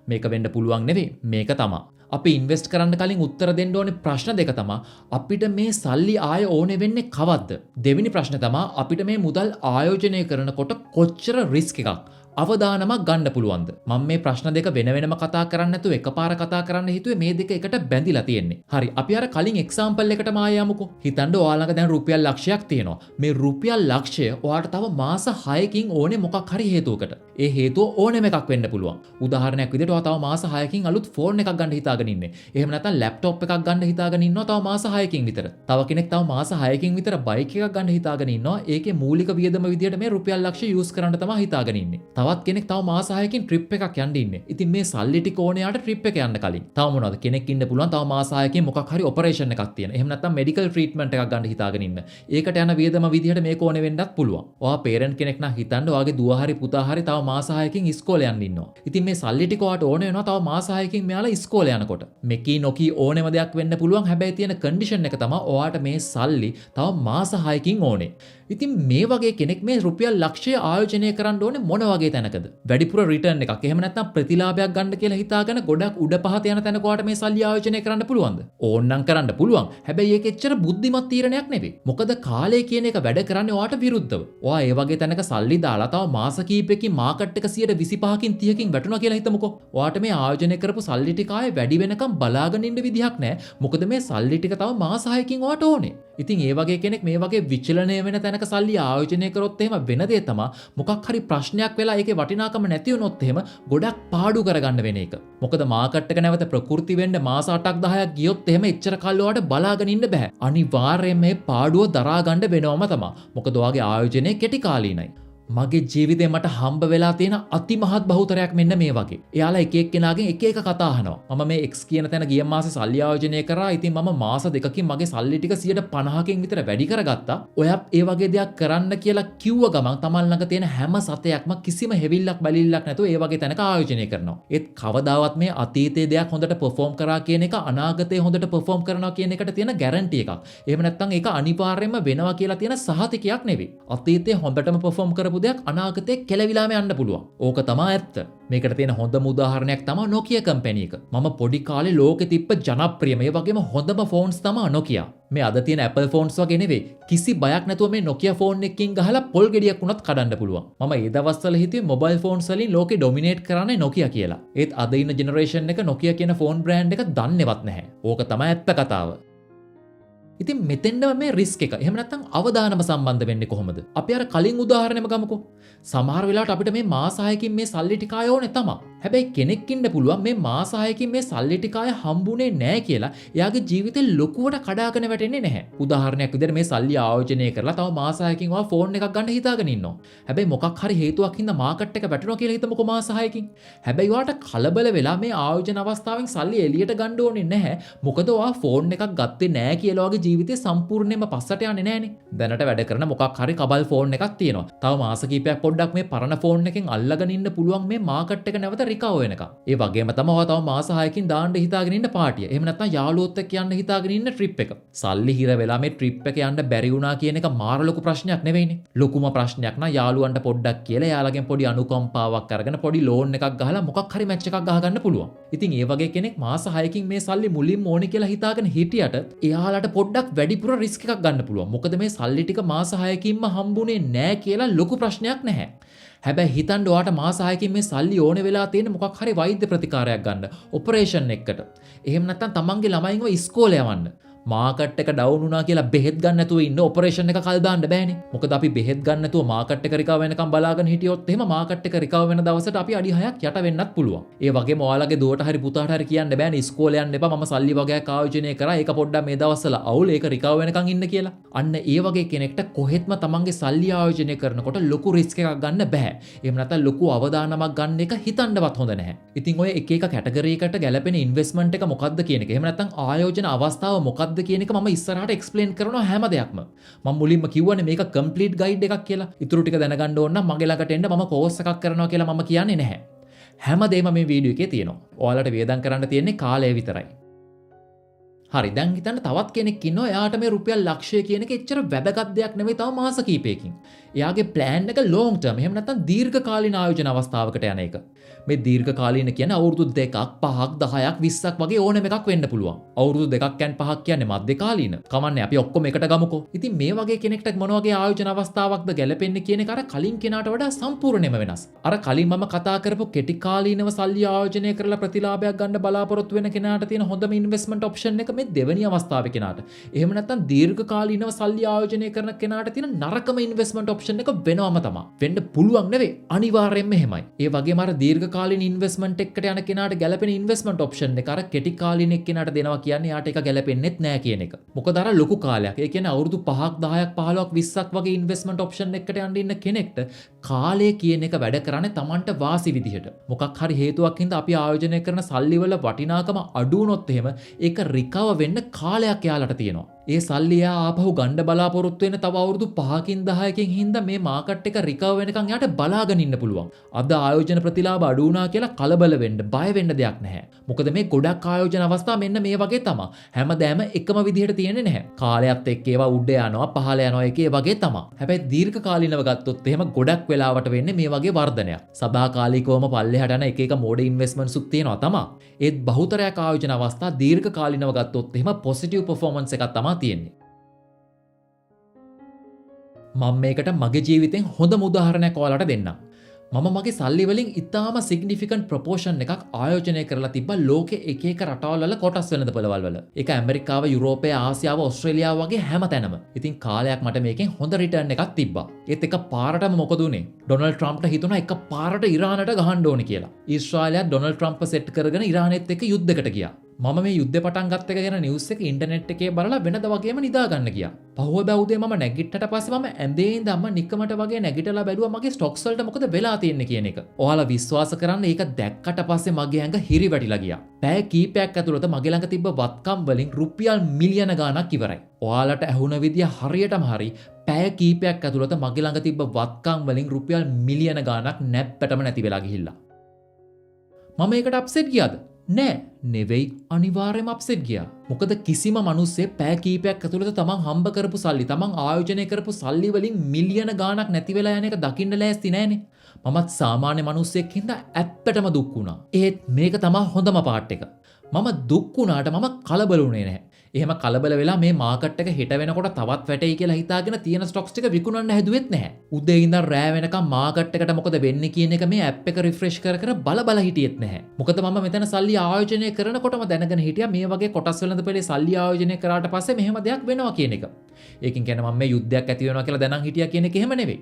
මේක වෙන්න පුළුවන් නෙවෙයි මේක තමයි. අපි ඉන්වෙස්ට් කරන්න කලින් උත්තර දෙන්න ඕනේ ප්‍රශ්න දෙක තමයි අපිට මේ සල්ලි ආය ඕනේ වෙන්නේ කවද්ද? දෙවෙනි ප්‍රශ්නේ තමයි අපිට මේ මුදල් ආයෝජනය කරනකොට කොච්චර රිස්ක් එකක් අවදානමක් ගන්න පුළුවන්ද? මම මේ ප්‍රශ්න දෙක වෙන වෙනම කතා කරන්න නැතුව එකපාර කතා කරන්න හිතුවේ මේ දෙක එකට බැඳිලා තියෙන්නේ. හරි අපි අර කලින් එක්සැම්පල් එකටම ආයෙ යමුකෝ. හිතන්න ඔයාලඟ දැන් රුපියල් ලක්ෂයක් තියෙනවා. මේ රුපියල් ලක්ෂය ඔයාලට තව මාස 6කින් ඕනේ මොකක් හරි හේතුවකට. ඒ හේතුව ඕනෙම එකක් වෙන්න පුළුවන්. උදාහරණයක් විදිහට ඔයා තව මාස 6කින් අලුත් ෆෝන් එකක් ගන්න හිතාගෙන ඉන්නේ. එහෙම නැත්නම් ලැප්ටොප් එකක් ගන්න හිතාගෙන ඉන්නවා තව මාස 6කින් විතර. තව කෙනෙක් තව මාස 6කින් විතර බයික් එකක් ගන්න හිතාගෙන ඉන්නවා. ඒකේ මූලික වියදම විදිහට මේ රුපියල් ලක්ෂය යූස් කරන්න තමයි හිතාගෙන ඉන්නේ. තවත් කෙනෙක් තව මාස 6කින් ට්‍රිප් එකක් යන්න ඉන්නේ. ඉතින් මේ සල්ලි ටික ඕනේ යාට ට්‍රිප් එක යන්න කලින්. තව මොනවද? කෙනෙක් ඉන්න පුළුවන් තව මාස 6කින් මොකක් හරි ඔපරේෂන් එකක් තියෙන. එහෙම නැත්නම් මෙඩිකල් ට්‍රීට්මන්ට් එකක් ගන්න හිතාගෙන ඉන්න. ඒකට යන වියදම විදිහට මේක ඕනේ වෙන්නත් පුළුවන්. ඔයා පේරන්ට් කෙනෙක් නම් හිතන්න ඔයාගේ දුව හරි පුතා හරි තව මාස 6කින් ඉස්කෝලේ යන්න ඉන්නවා. ඉතින් මේ සල්ලි ටික ඔයාට ඕනේ වෙනවා තව මාස 6කින් මෙයාලා ඉස්කෝලේ යනකොට. මෙකී නොකී ඕනෙම දෙයක් වෙන්න පුළුවන්. හැබැයි තියෙන කන්ඩිෂන් එක තමයි ඔයාට මේ සල්ලි තව මාස 6කින් ඕනේ. ඉතින් මේ වගේ කෙනෙක් මේ රුපියල් ලක්ෂය ආයෝජනය කරන්න ඕනේ මොන වගේ තැනකද? වැඩිපුර රිටර්න් එකක්. එහෙම නැත්නම් ප්‍රතිලාභයක් ගන්න කියලා හිතාගෙන ගොඩක් උඩ පහත යන තැනක ඔයාට මේ සල්ලි ආයෝජනය කරන්න පුළුවන්ද? ඕන්නම් කරන්න පුළුවන්. හැබැයි ඒක එච්චර බුද්ධිමත් තීරණයක් නෙවෙයි. මොකද කාලය කියන එක වැඩ කරන්නේ ඔයාට විරුද්ධව. ඔයා ඒ වගේ තැනක සල්ලි දාලා තව මාස කීපයකින් මාකට් එක 125කින් 30කින් වැටුණා කියලා හිතමුකෝ. ඔයාට මේ ආයෝජනය කරපු සල්ලි ටික ආයේ වැඩි වෙනකම් බලාගෙන ඉන්න විදිහක් නැහැ. මොකද මේ සල්ලි ටික තව මාස 6කින් ඔයාට ඕනේ. ඉතින් ඒ වගේ කෙනෙක් මේ වගේ විචලනය වෙන තැනක සල්ලි ආයෝජනය කරොත් එහෙම වෙන දේ තමයි මොකක් හරි ප්‍රශ්නයක් වෙලා ඒකේ වටිනාකම නැති වුණොත් එහෙම ගොඩක් පාඩු කරගන්න වෙන එක. මොකද මාකට් එක නැවත ප්‍රකෘති වෙන්න මාස 8ක් 10ක් ගියොත් එහෙම එච්චර කල් ඔයාලට බලාගෙන ඉන්න බෑ. අනිවාර්යයෙන් මේ පාඩුව දරා ගන්න වෙනවම තමයි. මොකද ඔයාගේ ආයෝජනය කෙටි කාලීනයි. මගේ ජීවිතේ මට හම්බ වෙලා තියෙන අතිමහත් බහුතරයක් මෙන්න මේ වගේ. එයාලා එක එක්කෙනාගෙන් එක එක කතා අහනවා. මම මේ X කියන තැන ගිය මාසේ සල්ලි ආයෝජනය කරා. ඉතින් මම මාස දෙකකින් මගේ සල්ලි ටික 50කින් විතර වැඩි කරගත්තා. ඔයත් ඒ වගේ දෙයක් කරන්න කියලා කිව්ව ගමන් තමන් ළඟ තියෙන හැම සතයක්ම කිසිම හෙවිල්ලක් බැලිල්ලක් නැතුව ඒ වගේ තැනක ආයෝජනය කරනවා. ඒත් කවදාවත් මේ අතීතයේ දෙයක් හොඳට පර්ෆෝම් කරා කියන එක අනාගතයේ හොඳට පර්ෆෝම් කරනවා කියන එකට තියෙන ගැරන්ටි එකක්. එහෙම නැත්නම් ඒක අනිවාර්යයෙන්ම වෙනවා කියලා තියෙන සහතිකයක් නෙවෙයි. අතීතයේ හොඳටම පර්ෆෝම් කරපු දෙයක් අනාගතේ කෙලවිලාම යන්න පුළුවන්. ඕක තමයි ඇත්ත. මේකට තියෙන හොඳම උදාහරණයක් තමයි Nokia කම්පැනි එක. මම පොඩි කාලේ ලෝකෙ තිබ්බ ජනප්‍රියම ඒ වගේම හොඳම ෆෝන්ස් තමයි Nokia. මේ අද තියෙන Apple ෆෝන්ස් වගේ නෙවෙයි. කිසි බයක් නැතුව මේ Nokia ෆෝන් එකකින් ගහලා පොල් ගෙඩියක් වුණත් කඩන්න පුළුවන්. මම ඒ දවස්වල හිතුවේ මොබයිල් ෆෝන්ස් වලින් ලෝකෙ ඩොමිනේට් කරන්නේ Nokia කියලා. ඒත් අද ඉන්න ජෙනරේෂන් එක Nokia කියන ෆෝන් බ්‍රෑන්ඩ් එක දන්නේවත් නැහැ. ඕක තමයි ඇත්ත කතාව. ඉතින් මෙතෙන්ඩම මේ රිස්ක් එක. එහෙම නැත්නම් අවදානම සම්බන්ධ වෙන්නේ කොහොමද? අපි අර කලින් උදාහරණෙම ගමුකෝ. සමහර වෙලාවට අපිට මේ මාස 6කින් මේ සල්ලි ටික ආය ඕනේ තමයි. හැබැයි කෙනෙක් ඉන්න පුළුවන් මේ මාස 6කින් මේ සල්ලි ටික ආය හම්බුනේ නැහැ කියලා එයාගේ ජීවිතේ ලොකුවට කඩාගෙන වැටෙන්නේ නැහැ. උදාහරණයක් විදිහට මේ සල්ලි ආයෝජනය කරලා තව මාස 6කින් ඔයා ෆෝන් එකක් ගන්න හිතාගෙන ඉන්නවා. හැබැයි මොකක් හරි හේතුවක් හින්දා මාකට් එක වැටෙනවා කියලා හිතමුකෝ මාස 6කින්. හැබැයි ඔයාට කලබල වෙලා මේ ආයෝජන අවස්ථාවෙන් සල්ලි එළියට ගන්න ඕනේ නැහැ. මොකද ඔයා ෆෝන් එකක් ගත්තේ නැහැ කියලා ඔයාගේ ජීවිතේ සම්පූර්ණයෙන්ම පස්සට යන්නේ නැහනේ. දැනට වැඩ කරන මොකක් හරි කබල් ෆෝන් එකක් තියෙනවා. තව මාස කිහිපයක් පොඩ්ඩක් මේ පරණ ෆෝන් එකෙන් අල්ලගෙන ඉන්න පුළුවන් මේ මාකට් එක නැවත රිකවර් වෙනකම්. ඒ වගේම තමයි ඔයා තව මාස 6කින් දාන්න හිතාගෙන ඉන්න පාටිය. එහෙම නැත්නම් යාළුවොත් එක්ක යන්න හිතාගෙන ඉන්න ට්‍රිප් එක. සල්ලි හිර වෙලා මේ ට්‍රිප් එක යන්න බැරි වුණා කියන එක මාර ලොකු ප්‍රශ්නයක් නෙවෙයිනේ. ලොකුම ප්‍රශ්නයක් නම් යාළුවන්ට පොඩ්ඩක් කියලා එයාලගෙන් පොඩි අනුකම්පාවක් අරගෙන පොඩි ලෝන් එකක් ගහලා මොකක් හරි මැච් එකක් ගහගන්න පුළුවන්. ඉතින් ඒ වගේ කෙනෙක් මාස 6කින් මේ සල්ලි මුලින්ම ඕනේ කියලා හිතාගෙන හිටියට එයාලට පොඩ්ඩක් වැඩිපුර රිස්ක් එකක් ගන්න පුළුවන්. මොකද මේ සල්ලි ටික මාස 6කින්ම හම්බුනේ නැහැ කියලා ලොකු ප්‍රශ්නයක් නැහැ. හැබැයි හිතන්න ඔයාට මාස 6කින් මේ සල්ලි ඕනේ වෙලා තියෙන මොකක් හරි වෛද්‍ය ප්‍රතිකාරයක් ගන්න, ඔපරේෂන් එකකට. එහෙම නැත්නම් තමන්ගේ ළමයින්ව ඉස්කෝලේ යවන්න. මාකට් එක ඩවුන් වුණා කියලා බෙහෙත් ගන්න නැතුව ඉන්න ඔපරේෂන් එක කල් දාන්න බෑනේ. මොකද අපි බෙහෙත් ගන්න නැතුව මාකට් එක රිකවර් වෙනකම් බලාගෙන හිටියොත් එහෙම මාකට් එක රිකවර් වෙන දවසට අපි අඩි 6ක් යට වෙන්නත් පුළුවන්. ඒ වගේම ඔයාලගේ දුවට හරි පුතාට හරි කියන්න බෑනේ ඉස්කෝලේ යන්න එපා මම සල්ලි වගේක් ආයෝජනය කරා ඒක පොඩ්ඩක් මේ දවස්වල අවුල් ඒක රිකවර් වෙනකම් ඉන්න කියලා. අන්න ඒ වගේ කෙනෙක්ට කොහෙත්ම තමන්ගේ සල්ලි ආයෝජනය කරනකොට ලොකු රිස්ක් එකක් ගන්න බෑ. එහෙම නැත්නම් ලොකු අවදානමක් ගන්න එක හිතන්නවත් හොඳ නැහැ. ඉතින් ඔය එක එක කැටගරි එකට ගැලපෙන ඉන්වෙස්ට්මන්ට් එක මොකක්ද කියන එක. එහෙම නැත්නම් ආයෝජන අවස්ථාව මොකක්ද කියන එක මම ඉස්සරහට එක්ස්ප්ලේන් කරනවා හැම දෙයක්ම. මම මුලින්ම කිව්වනේ මේක කම්ප්ලීට් ගයිඩ් එකක් කියලා. ඊටු ටික දැනගන්න ඕන නම් මගේ ළඟට එන්න මම කෝස් එකක් කරනවා කියලා මම කියන්නේ නැහැ. හැමදේම මේ වීඩියෝ එකේ තියෙනවා. ඔයාලට වියදම් කරන්න තියෙන්නේ කාලය විතරයි. හරි දැන් හිතන්න තවත් කෙනෙක් ඉන්නවා එයාට මේ රුපියල් ලක්ෂය කියන එක එච්චර වැදගත් දෙයක් නෙවෙයි තව මාස කිහිපයකින්. එයාගේ ප්ලෑන් එක ලොන්ග් ටර්ම් එහෙම නැත්නම් දීර්ඝ කාලීන ආයෝජන අවස්ථාවකට යන එක. මේ දීර්ඝ කාලීන කියන්නේ අවුරුදු 2ක් 5ක් 10ක් 20ක් වගේ ඕනෙම එකක් වෙන්න පුළුවන්. අවුරුදු 2ක් and 5ක් කියන්නේ මධ්‍ය කාලීන. කමන්නේ අපි ඔක්කොම එකට ගමුකෝ. ඉතින් මේ වගේ කෙනෙක්ට මොන වගේ ආයෝජන අවස්ථාවක්ද ගැලපෙන්නේ කියන එක අර කලින් කෙනාට වඩා සම්පූර්ණයෙන්ම වෙනස්. අර කලින් මම කතා කරපු කෙටි කාලීනව සල්ලි ආයෝජනය කරලා ප්‍රතිලාභයක් ගන්න බලාපොරොත්තු වෙන කෙනාට තියෙන හොඳම ඉන්වෙස්ට්මන්ට් ඔප්ෂන් එක මේ දෙවෙනි අවස්ථාවේ කෙනාට. එහෙම නැත්නම් දීර්ඝ කාලීනව සල්ලි ආයෝජනය කරන කෙනාට තියෙන නරකම ඉන්වෙස්ට්මන්ට් ඔප්ෂන් එක වෙනවම තමයි. වෙන්න පුළුවන් නෙවෙයි අනිවාර්යයෙන්ම එහෙමයි. ඒ වගේම අර දීර්ඝ කාලීන ඉන්වෙස්ට්මන්ට් එකකට යන කෙනාට ගැලපෙන ඉන්වෙස්ට්මන්ට් ඔප්ෂන් එක අර කෙටි කාලීන කෙනාට දෙනවා කියන්නේ යාට ඒක ගැලපෙන්නේත් නැහැ කියන එක. මොකද අර ලොකු කාලයක්. ඒ කියන්නේ අවුරුදු 5ක් 10ක් 15ක් 20ක් වගේ ඉන්වෙස්ට්මන්ට් ඔප්ෂන් එකකට යන්න ඉන්න කෙනෙක්ට කාලය කියන එක වැඩ කරන්නේ Tamanට වාසි විදිහට. මොකක් හරි හේතුවක් හින්දා අපි ආයෝජනය කරන සල්ලි වල වටිනාකම අඩු වුණොත් එහෙම ඒක රිකවර් වෙන්න කාලයක් යාලට තියෙනවා. ඒ සල්ලි එයා ආපහු ගන්න බලාපොරොත්තු වෙන තව අවුරුදු 5කින් 10කින් හින්දා මේ මාකට් එක රිකවර් වෙනකන් එයාට බලාගෙන ඉන්න පුළුවන්. අද ආයෝජන ප්‍රතිලාභ අඩු වුණා කියලා කලබල වෙන්න, බය වෙන්න දෙයක් නැහැ. මොකද මේ ගොඩක් ආයෝජන අවස්ථා මෙන්න මේ වගේ තමයි. හැමදාම එකම විදිහට තියෙන්නේ නැහැ. කාලයත් එක්ක ඒවා උඩ යනවා, පහළ යනවා, ඒකේ වගේ තමයි. හැබැයි දීර්ඝ කාලිනව ගත්තොත් එහෙම ගොඩක් වෙලාවට වෙන්නේ මේ වගේ වර්ධනයක්. සදාකාලිකවම පල්ලෙහාට යන එක එක මෝඩ ඉන්වෙස්ට්මන්ට්ස් උත් තියෙනවා තමයි. ඒත් බහුතරයක් ආයෝජන අවස්ථා දීර්ඝ කාලිනව ගත්තොත් එහෙම පොසිටිව් පර්ෆෝමන්ස් එකක් තමයි තියෙන්නේ. මම මේකට මගේ ජීවිතෙන් හොඳම උදාහරණයක් ඔයාලට දෙන්නම්. මම මගේ සල්ලි වලින් ඉතාම සිග්නිෆිකන්ට් ප්‍රොපෝෂන් එකක් ආයෝජනය කරලා තිබ්බා ලෝකේ එක එක රටවල් වල කොටස් වෙනද පළවල් වල. ඒක ඇමරිකාව, යුරෝපය, ආසියාව, ඕස්ට්‍රේලියාව වගේ හැමතැනම. ඉතින් කාලයක් මට මේකෙන් හොඳ රිටර්න් එකක් තිබ්බා. ඒත් එක පාරටම මොකද උනේ? ඩොනල්ඩ් ට්‍රම්ප්ට හිතුණා එක පාරට ඉරානට ගහන්න ඕනේ කියලා. ඊශ්‍රායලයා ඩොනල්ඩ් ට්‍රම්ප්ව සෙට් කරගෙන ඉරානෙත් එක්ක යුද්ධයකට ගියා. මම මේ යුද්ධ පටන් ගත්ත එක ගැන නිවුස් එක ඉන්ටර්නෙට් එකේ බලලා වෙනද වගේම නිදා ගන්න ගියා. පහුවදා උදේ මම නැගිට්ටට පස්සේ මම ඇඳේ ඉඳන්ම නිකමට වගේ නැගිටලා බැලුවා මගේ ස්ටොක්ස් වලට මොකද වෙලා තියෙන්නේ කියන එක. ඔයාලා විශ්වාස කරන්න ඒක දැක්කට පස්සේ මගේ ඇඟ හිරි වැටිලා ගියා. පැය කීපයක් ඇතුළත මගේ ළඟ තිබ්බ වත්කම් වලින් රුපියල් මිලියන ගාණක් ඉවරයි. ඔයාලට ඇහුණ විදිය හරියටම හරි. පැය කීපයක් ඇතුළත මගේ ළඟ තිබ්බ වත්කම් වලින් රුපියල් මිලියන ගාණක් නැප්පටම නැති වෙලා ගිහිල්ලා. මම ඒකට අප්සෙට් ගියාද? නෑ, නෙවෙයි, අනිවාර්යයෙන්ම අප්සෙට් ගියා. මොකද කිසිම මිනිස්සෙක් පැය කීපයක් ඇතුළත තමන් හම්බ කරපු සල්ලි, තමන් ආයෝජනය කරපු සල්ලි වලින් මිලියන ගාණක් නැති වෙලා යන එක දකින්න ලෑස්ති නෑනේ. මමත් සාමාන්‍ය මිනිස්සෙක් හින්දා ඇත්තටම දුක් වුණා. ඒත් මේක තමයි හොඳම පාර්ට් එක. මම දුක් වුණාට මම කලබල වුණේ නැහැ. එහෙම කලබල වෙලා මේ මාකට් එක හෙට වෙනකොට තවත් වැටෙයි කියලා හිතාගෙන තියෙන ස්ටොක්ස් ටික විකුණන්න හැදුවෙත් නැහැ. උදේ ඉඳන් රෑ වෙනකම් මාකට් එකට මොකද වෙන්නේ කියන එක මේ ඇප් එක රිෆ්‍රෙෂ් කර කර බල හිටියෙත් නැහැ. මොකද මම මෙතන සල්ලි ආයෝජනය කරනකොටම දැනගෙන හිටියා මේ වගේ කොටස් වෙළඳ පොලේ සල්ලි ආයෝජනය කරාට පස්සේ මෙහෙම දෙයක් වෙනවා කියන එක. ඒකින් කියන්නේ මම මේ යුද්ධයක් ඇති වෙනවා කියලා දැනන් හිටියා කියන එක එහෙම නෙවෙයි.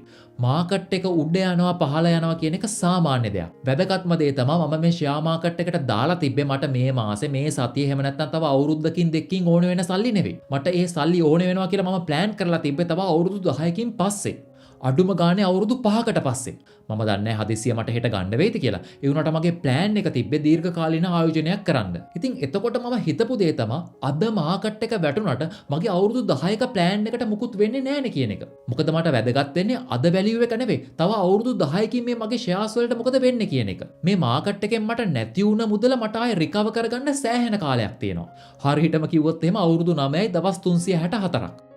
මාකට් එක උඩ යනවා පහළ යනවා කියන එක සාමාන්‍ය දෙයක්. වැදගත්ම දේ තමයි මම මේ ෂෙයා මාකට් එකට දාලා තිබ්බේ මට මේ මාසේ මේ සතියේ එහෙම නැත්නම් තව අවුරුද්දකින් දෙකකින් ඕන වෙන සල්ලි නෙවෙයි. මට ඒ සල්ලි ඕන වෙනවා කියලා මම ප්ලෑන් කරලා තිබ්බේ තව අවුරුදු 10කින් පස්සේ. අඩුම ගානේ අවුරුදු 5කට පස්සේ. මම දන්නේ හදිස්සිය මට හෙට ගන්න වෙයිද කියලා. ඒ වුණාට මගේ ප්ලෑන් එක තිබ්බේ දීර්ඝ කාලීන ආයෝජනයක් කරන්න. ඉතින් එතකොට මම හිතපු දේ තමයි අද මාකට් එක වැටුණාට මගේ අවුරුදු 10ක ප්ලෑන් එකට මුකුත් වෙන්නේ නැහැනේ කියන එක. මොකද මට වැදගත් වෙන්නේ අද වැලියු එක නෙවෙයි. තව අවුරුදු 10කින් මේ මගේ ෂෙයාර්ස් වලට මොකද වෙන්නේ කියන එක. මේ මාකට් එකෙන් මට නැති වුණ මුදල මට ආයෙ රිකවර් කරගන්න සෑහෙන කාලයක් තියෙනවා. හරියටම කිව්වොත් එහෙම අවුරුදු 9යි දවස් 364ක්.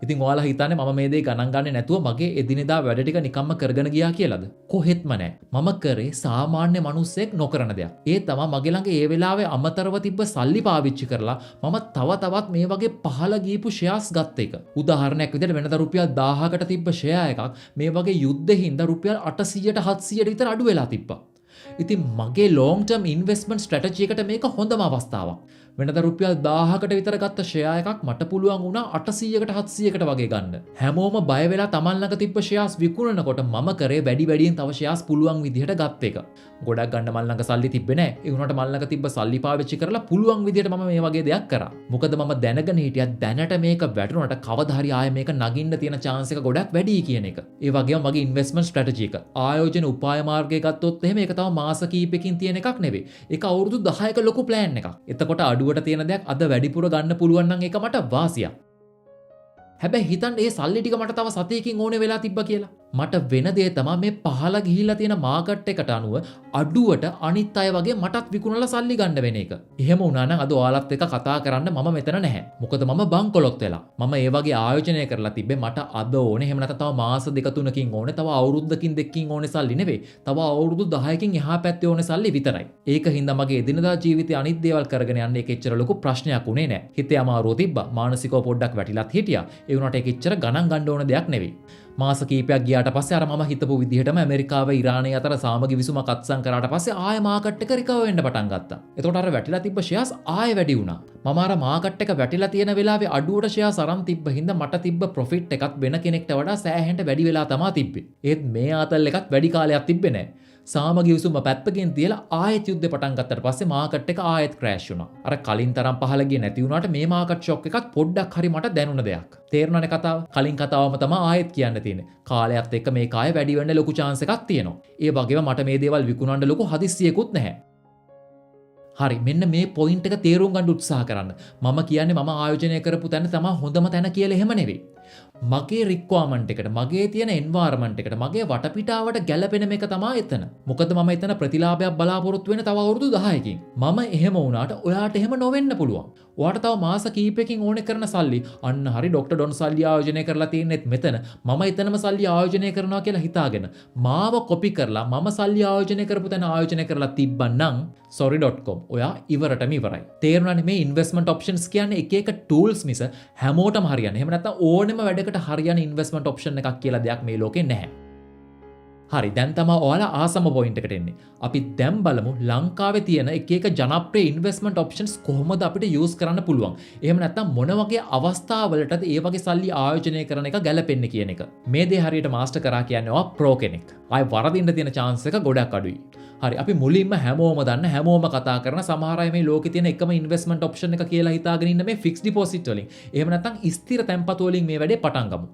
ඉතින් ඔයාලා හිතන්නේ මම මේ දේ ගණන් ගන්නේ නැතුව මගේ එදිනෙදා වැඩ ටික නිකම්ම කරගෙන ගියා කියලාද? කොහෙත්ම නැහැ. මම කරේ සාමාන්‍ය මිනිස්සෙක් නොකරන දෙයක්. ඒ තමයි මගේ ළඟ ඒ වෙලාවේ අමතරව තිබ්බ සල්ලි පාවිච්චි කරලා මම තවත් මේ වගේ පහළ ගියපු ෂෙයාර්ස් ගත්ත එක. උදාහරණයක් විදිහට වෙනදා රුපියල් 1000කට තිබ්බ ෂෙයා එකක් මේ වගේ යුද්ධෙහිඳ රුපියල් 800ට 700ට විතර අඩු වෙලා තිබ්බා. ඉතින් මගේ long term investment strategy එකට මේක හොඳම අවස්ථාවක්. වෙනදා රුපියල් 1000කට විතර ගත්ත ෂෙයා එකක් මට පුළුවන් වුණා 800කට 700කට වගේ ගන්න. හැමෝම බය වෙලා Taman ළඟ තිබ්බ ෂෙයාර්ස් විකුණනකොට මම කරේ වැඩියෙන් තව ෂෙයාර්ස් පුළුවන් විදිහට ගත්ත එක. ගොඩක් ගන්න මල් ළඟ සල්ලි තිබ්බේ නැහැ. ඒ වුණාට මල් ළඟ තිබ්බ සල්ලි පාවිච්චි කරලා පුළුවන් විදිහට මම මේ වගේ දෙයක් කරා. මොකද මම දැනගෙන හිටියා දැනට මේක වැටුණාට කවදා හරි ආයෙ මේක නගින්න තියෙන chance එක ගොඩක් වැඩි කියන එක. ඒ වගේම මගේ investment strategy එක ආයෝජන උපාය මාර්ගය ගත්තොත් එහෙම ඒක තව මාස කීපකින් තියෙන එකක් නෙවෙයි. ඒක අවුරුදු 10ක ලොකු plan එකක්. එතකොට අඩුවට තියෙන දෙයක් අද වැඩිපුර ගන්න පුළුවන් නම් ඒක මට වාසියක්. හැබැයි හිතන්න මේ සල්ලි ටික මට තව සතියකින් ඕනේ වෙලා තිබ්බා කියලා. මට වෙන දේ තමයි මේ පහළ ගිහිල්ලා තියෙන මාකට් එකට අනුව අඩුවට අනිත් අය වගේ මටත් විකුණලා සල්ලි ගන්න වෙන එක. එහෙම වුණා නම් අද ඔයාලත් එක්ක කතා කරන්න මම මෙතන නැහැ. මොකද මම බංකොලොත් වෙලා. මම ඒ වගේ ආයෝජනය කරලා තිබ්බේ මට අද ඕනේ. එහෙම නැත්නම් තව මාස දෙක තුනකින් ඕනේ. තව අවුරුද්දකින් දෙකකින් ඕනේ සල්ලි නෙවෙයි. තව අවුරුදු 10කින් එහා පැත්තේ ඕනේ සල්ලි විතරයි. ඒක හින්දා මගේ එදිනදා ජීවිතේ අනිත් දේවල් කරගෙන යන්න ඒක එච්චර ලොකු ප්‍රශ්නයක් උනේ නැහැ. හිතේ අමාරුව තිබ්බා. මානසිකව පොඩ්ඩක් වැටිලත් හිටියා. ඒ වුණාට ඒක එච්චර ගණන් ගන්න ඕන දෙයක් නෙවෙයි. මාස කීපයක් ගියාට පස්සේ අර මම හිතපු විදිහටම ඇමරිකාව ඉරානය අතර සාමගි විසුමක් අත්සන් කරාට පස්සේ ආයෙ මාකට් එක රිකවර් වෙන්න පටන් ගත්තා. එතකොට අර වැටිලා තිබ්බ ෂෙයාර්ස් ආයෙ වැඩි වුණා. මම අර මාකට් එක වැටිලා තියෙන වෙලාවේ අඩුවට ෂෙයාර්ස් අරන් තිබ්බ හින්දා මට තිබ්බ ප්‍රොෆිට් එකත් වෙන කෙනෙක්ට වඩා සෑහෙන්න වැඩි වෙලා තමයි තිබ්බේ. ඒත් මේ ආතල් එකත් වැඩි කාලයක් තිබ්බේ නැහැ. සාමගි විසුම පැත්තකින් තියලා ආයෙත් යුද්ධය පටන් ගත්තට පස්සේ මාකට් එක ආයෙත් ක්‍රෑෂ් වුණා. අර කලින් තරම් පහළ ගියේ නැති වුණාට මේ මාකට් ෂොක් එකත් පොඩ්ඩක් හරි මට දැනුණ දෙයක්. තේරුණානේ කතාව? කලින් කතාවම තමයි ආයෙත් කියන්න තියෙන්නේ. කාලයත් එක්ක මේ කාය වැඩි වෙන්න ලොකු chance එකක් තියෙනවා. ඒ වගේම මට මේ දේවල් විකුණන්න ලොකු හදිස්සියකුත් නැහැ. හරි මෙන්න මේ පොයින්ට් එක තේරුම් ගන්න උත්සාහ කරන්න. මම කියන්නේ මම ආයෝජනය කරපු තැන තමයි හොඳම තැන කියලා එහෙම නෙවෙයි. මගේ රික්වයර්මන්ට් එකට මගේ තියෙන එන්වයරන්මන්ට් එකට මගේ වටපිටාවට ගැළපෙන මේක තමයි එතන. මොකද මම එතන ප්‍රතිලාභයක් බලාපොරොත්තු වෙන තව අවුරුදු 10කින්. මම එහෙම වුණාට ඔයාට එහෙම නොවෙන්න පුළුවන්. ඔයාට තව මාස කීපයකින් ඕනේ කරන සල්ලි අන්න හරි ડોක්ටර් ඩොන් සල්ලි ආයෝජනය කරලා තියෙනෙත් මෙතන. මම එතනම සල්ලි ආයෝජනය කරනවා කියලා හිතාගෙන මාව කොපි කරලා මම සල්ලි ආයෝජනය කරපු තැන ආයෝජනය කරලා තිබ්බනම් sorry.com ඔයා ඉවරටම ඉවරයි. තේරුණානේ මේ ඉන්වෙස්ට්මන්ට් ඔප්ෂන්ස් කියන්නේ එක එක ටූල්ස් මිස හැමෝටම හරියන්නේ. එහෙම නැත්නම් ඕනෙම වැඩකට හරියන ඉන්වෙස්ට්මන්ට් ඔප්ෂන් එකක් කියලා දෙයක් මේ ලෝකේ නැහැ. හරි දැන් තමයි ඔයාලා ආසම පොයින්ට් එකට එන්නේ. අපි දැන් බලමු ලංකාවේ තියෙන එක එක ජනප්‍රිය ඉන්වෙස්ට්මන්ට් ඔප්ෂන්ස් කොහොමද අපිට යූස් කරන්න පුළුවන්. එහෙම නැත්නම් මොන වගේ අවස්ථාවලටද ඒ වගේ සල්ලි ආයෝජනය කරන එක ගැලපෙන්නේ කියන එක. මේ දේ හරියට මාස්ටර් කරා කියන්නේ ඔයා ප්‍රෝ කෙනෙක්. ආයි වරදින්න තියෙන chance එක ගොඩක් අඩුයි. හරි අපි මුලින්ම හැමෝම දන්න හැමෝම කතා කරන සමහර අය මේ ලෝකේ තියෙන එකම ඉන්වෙස්ට්මන්ට් ඔප්ෂන් එක කියලා හිතාගෙන ඉන්න මේ ෆික්ස්ඩ් ඩිපොසිට් වලින්. එහෙම නැත්නම් ස්ථිර තැන්පතු වලින් මේ වැඩේ පටන් ගමු.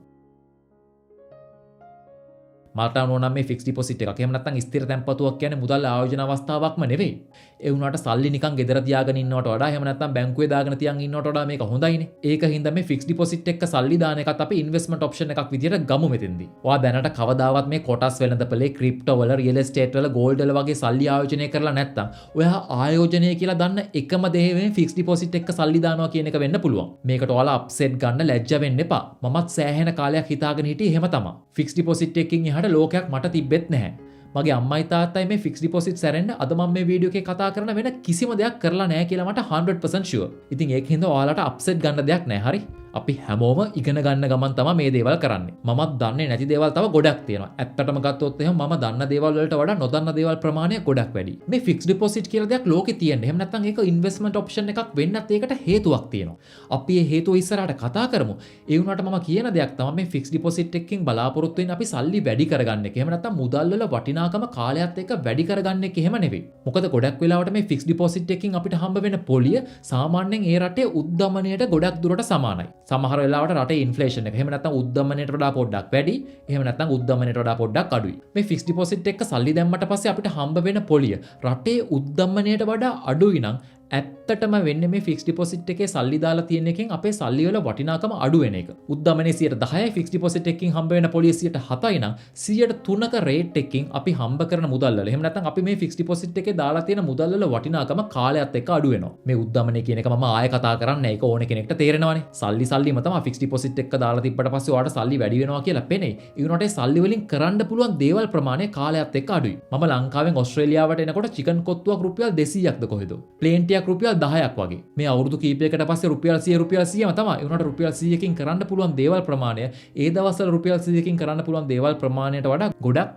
මට ඕන නම් මේ ෆික්ස් ඩිපොසිට් එකක්. එහෙම නැත්නම් ස්ථිර තැන්පතුවක් කියන්නේ මුදල් ආයෝජන අවස්ථාවක්ම නෙවෙයි. ඒ වුණාට සල්ලි නිකන් ගෙදර තියාගෙන ඉන්නවට වඩා එහෙම නැත්නම් බැංකුවේ දාගෙන තියන් ඉන්නවට වඩා මේක හොඳයිනේ. ඒක හින්දා මේ ෆික්ස් ඩිපොසිට් එක සල්ලි දාන එකත් අපි ඉන්වෙස්ට්මන්ට් ඔප්ෂන් එකක් විදියට ගමු මෙතෙන්දී. ඔයා දැනට කවදාවත් මේ කොටස් වෙළඳපොලේ ක්‍රිප්ටෝ වල රියල් එස්ටේට් වල ගෝල්ඩ් වල වගේ සල්ලි ආයෝජනය කරලා නැත්නම් ඔයා ආයෝජනය කියලා දන්න එකම දේ මේ ෆික්ස් ඩිපොසිට් එක සල්ලි දානවා කියන එක වෙන්න පුළුවන්. මේකට ඔයාලා අප්සෙට් ගන්න ලැජ්ජ වෙන්න එපා. මමත් සෑහෙන කාලයක් හිතාගෙන හිටියේ එහෙම තමයි. ෆික්ස් ඩිපොසිට් එකකින් එහාට ලෝකයක් මට තිබෙත් නැහැ. මගේ අම්මයි තාත්තයි මේ ෆික්ස් ඩිපොසිට් සැරෙන්න අද මම මේ වීඩියෝ එකේ කතා කරන වෙන කිසිම දෙයක් කරලා නැහැ කියලා මට 100% ෂුවර්. ඉතින් ඒක හින්දා ඔයාලට අප්සෙට් ගන්න දෙයක් නැහැ. හරි? අපි හැමෝම ඉගෙන ගන්න ගමන් තමයි මේ දේවල් කරන්නේ. මමත් දන්නේ නැති දේවල් තව ගොඩක් තියෙනවා. ඇත්තටම ගත්තොත් එහෙනම් මම දන්න දේවල් වලට වඩා නොදන්න දේවල් ප්‍රමාණය ගොඩක් වැඩි. මේ ෆික්ස් ඩිපොසිට් කියලා දෙයක් ලෝකේ තියෙන්නේ. එහෙම නැත්නම් ඒක ඉන්වෙස්ට්මන්ට් ඔප්ෂන් එකක් වෙන්නත් ඒකට හේතුවක් තියෙනවා. අපි මේ හේතුව ඉස්සරහට කතා කරමු. ඒ වුණාට මම කියන දෙයක් තමයි මේ ෆික්ස් ඩිපොසිට් එකකින් බලාපොරොත්තු වෙන්නේ අපි සල්ලි වැඩි කරගන්න එක. එහෙම නැත්නම් මුදල් වල වටිනාකම කාලයත් එක්ක වැඩි කරගන්න එක එහෙම නෙවෙයි. මොකද ගොඩක් වෙලාවට මේ ෆික්ස් ඩිපොසිට් එකකින් අපිට හම්බ වෙන පොලිය සාමාන්‍යයෙන් ඒ රටේ උද්දමනයට ගොඩක් දුරට සමානයි. සමහර වෙලාවට රටේ ඉන්ෆ්ලේෂන් එක එහෙම නැත්නම් උද්දමනයට වඩා පොඩ්ඩක් වැඩි එහෙම නැත්නම් උද්දමනයට වඩා පොඩ්ඩක් අඩුයි. මේ ෆික්ස් ඩිපොසිට් එක සල්ලි දැම්මට පස්සේ අපිට හම්බ වෙන පොලිය රටේ උද්දමනයට වඩා අඩුයි නම් ඇත්තටම වෙන්නේ මේ ෆික්ස් ඩිපොසිට් එකේ සල්ලි දාලා තියෙන එකෙන් අපේ සල්ලි වල වටිනාකම අඩු වෙන එක. උද්දමනේ 10%යි ෆික්ස් ඩිපොසිට් එකකින් හම්බ වෙන පොලිය 7%යි නම් 3%ක රේට් එකකින් අපි හම්බ කරන මුදල් වල එහෙම නැත්නම් අපි මේ ෆික්ස් ඩිපොසිට් එකේ දාලා තියෙන මුදල් වල වටිනාකම කාලයත් එක්ක අඩු වෙනවා. මේ උද්දමනේ කියන එක මම ආයෙ කතා කරන්නේ ඒක ඕනේ කෙනෙක්ට තේරෙනවනේ. සල්ලිම තමයි ෆික්ස් ඩිපොසිට් එක දාලා තිබ්බට පස්සේ ඔයාලට සල්ලි වැඩි වෙනවා කියලා පෙනේ. ඒ වුණාට ඒ සල්ලි වලින් කරන්න පුළුවන් දේවල් ප්‍රමාණය කාලයත් එක්ක අඩුයි. මම ලංකාවෙන් ඕස්ට්‍රේලියාවට එනකොට චිකන් කොත්තුවක් රුපියල් 200ක්ද කොහෙද? ප්ලේන් ටිකක් රුපියල් 10ක් වගේ. මේ අවුරුදු කීපයකට පස්සේ රුපියල් 100ම තමයි. ඒ වුණාට රුපියල් 100කින් කරන්න පුළුවන් දේවල් ප්‍රමාණය ඒ දවස්වල රුපියල් 100කින් කරන්න පුළුවන් දේවල් ප්‍රමාණයට වඩා ගොඩක්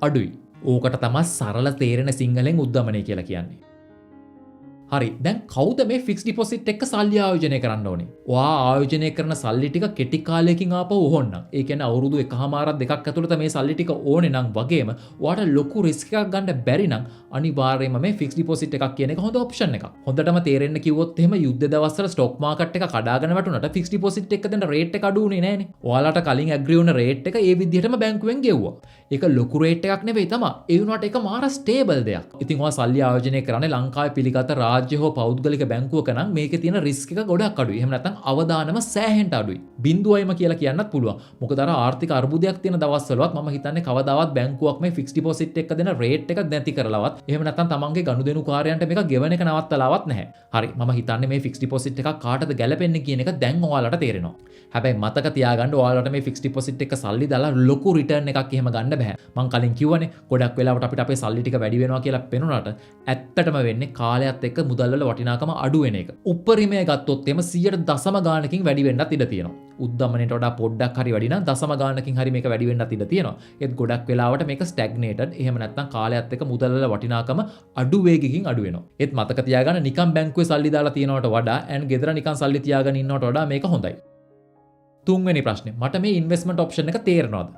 අඩුයි. ඕකට තමයි සරල තේරෙන සිංහලෙන් උද්දමනය කියලා කියන්නේ. හරි දැන් කවුද මේ ෆික්ස් ඩිපොසිට් එක සල්ලි ආයෝජනය කරන්න ඕනේ? ඔයා ආයෝජනය කරන සල්ලි ටික කෙටි කාලයකින් ආපහු ඕනනම් ඒ කියන්නේ අවුරුදු 1.5 දෙකක් ඇතුළත මේ සල්ලි ටික ඕනේ නම් වගේම ඔයාට ලොකු රිස්ක් එකක් ගන්න බැරි නම් අනිවාර්යයෙන්ම මේ ෆික්ස් ඩිපොසිට් එකක් කියන එක හොඳ ඔප්ෂන් එකක්. හොඳටම තේරෙන්න කිව්වොත් එහෙම යුද්ධ දවස්වල ස්ටොක් මාකට් එක කඩාගෙන වැටුණාට ෆික්ස් ඩිපොසිට් එක දෙන රේට් එක අඩු වුණේ නැහනේ. ඔයාලට කලින් ඇග්‍රී වුණ රේට් එක ඒ විදිහටම බැංකුවෙන් ගෙව්වා. ඒක ලොකු රේට් එකක් නෙවෙයි තමයි. ඒ වුණාට ඒක මාර ස්ටේබල් දෙයක්. ඉතින් ඔයා සල්ලි ආයෝජනය කරන්නේ ලංකාවේ පිළිගත් රාජ්‍ය හෝ පෞද්ගලික බැංකුවක නම් මේකේ තියෙන රිස්ක් එක ගොඩක් අඩුයි. එහෙම නැත්නම් අවදානම සෑහෙන්න අඩුයි. බිඳුවයිම කියලා කියන්නත් පුළුවන්. මොකද අර ආර්ථික අර්බුදයක් තියෙන දවස්වලවත් මම හිතන්නේ කවදාවත් බැංකුවක් මේ ෆික්ස් ඩිපොසිට් එක දෙන රේට් එක නැති කරලවත් එහෙම නැත්නම් තමන්ගේ ගනුදෙනුකාරයන්ට මේක ගෙවන එක නවත්තලාවත් නැහැ. හරි මම හිතන්නේ මේ ෆික්ස් ඩිපොසිට් එකක් කාටද ගැලපෙන්නේ කියන එක දැන් ඔයාලට තේරෙනවා. හැබැයි මතක තියාගන්න ඔයාලට මේ ෆික්ස් ඩිපොසිට් එක සල්ලි දාලා ලොකු රිටර්න් එකක් එහෙම ගන්න බෑ. මම කලින් කිව්වනේ ගොඩක් වෙලාවට අපිට අපේ සල්ලි ටික වැඩි වෙනවා කියලා පෙනුනට ඇත්තටම වෙන්නේ කාලයත් එක්ක මුදල් වල වටිනාකම අඩු වෙන එක. උපරිමය ගත්තොත් එම 100 ගානකින් වැඩි වෙන්නත් ඉඩ තියෙනවා. උද්දමනයට වඩා පොඩ්ඩක් හරි වැඩි නම් දශම ගානකින් හරි මේක වැඩි වෙන්නත් ඉඩ තියෙනවා. ඒත් ගොඩක් වෙලාවට මේක ස්ටැග්නේටඩ් එහෙම නැත්නම් කාලයත් එක්ක මුදල් වල වටිනාකම අඩු වේගකින් අඩු වෙනවා. ඒත් මතක තියාගන්න නිකන් බැංකුවේ සල්ලි දාලා තියනවට වඩා and ගෙදර නිකන් සල්ලි තියාගෙන ඉන්නවට වඩා මේක හොඳයි. තුන්වෙනි ප්‍රශ්නේ මට මේ ඉන්වෙස්ට්මන්ට් ඔප්ෂන් එක තේරෙනවද?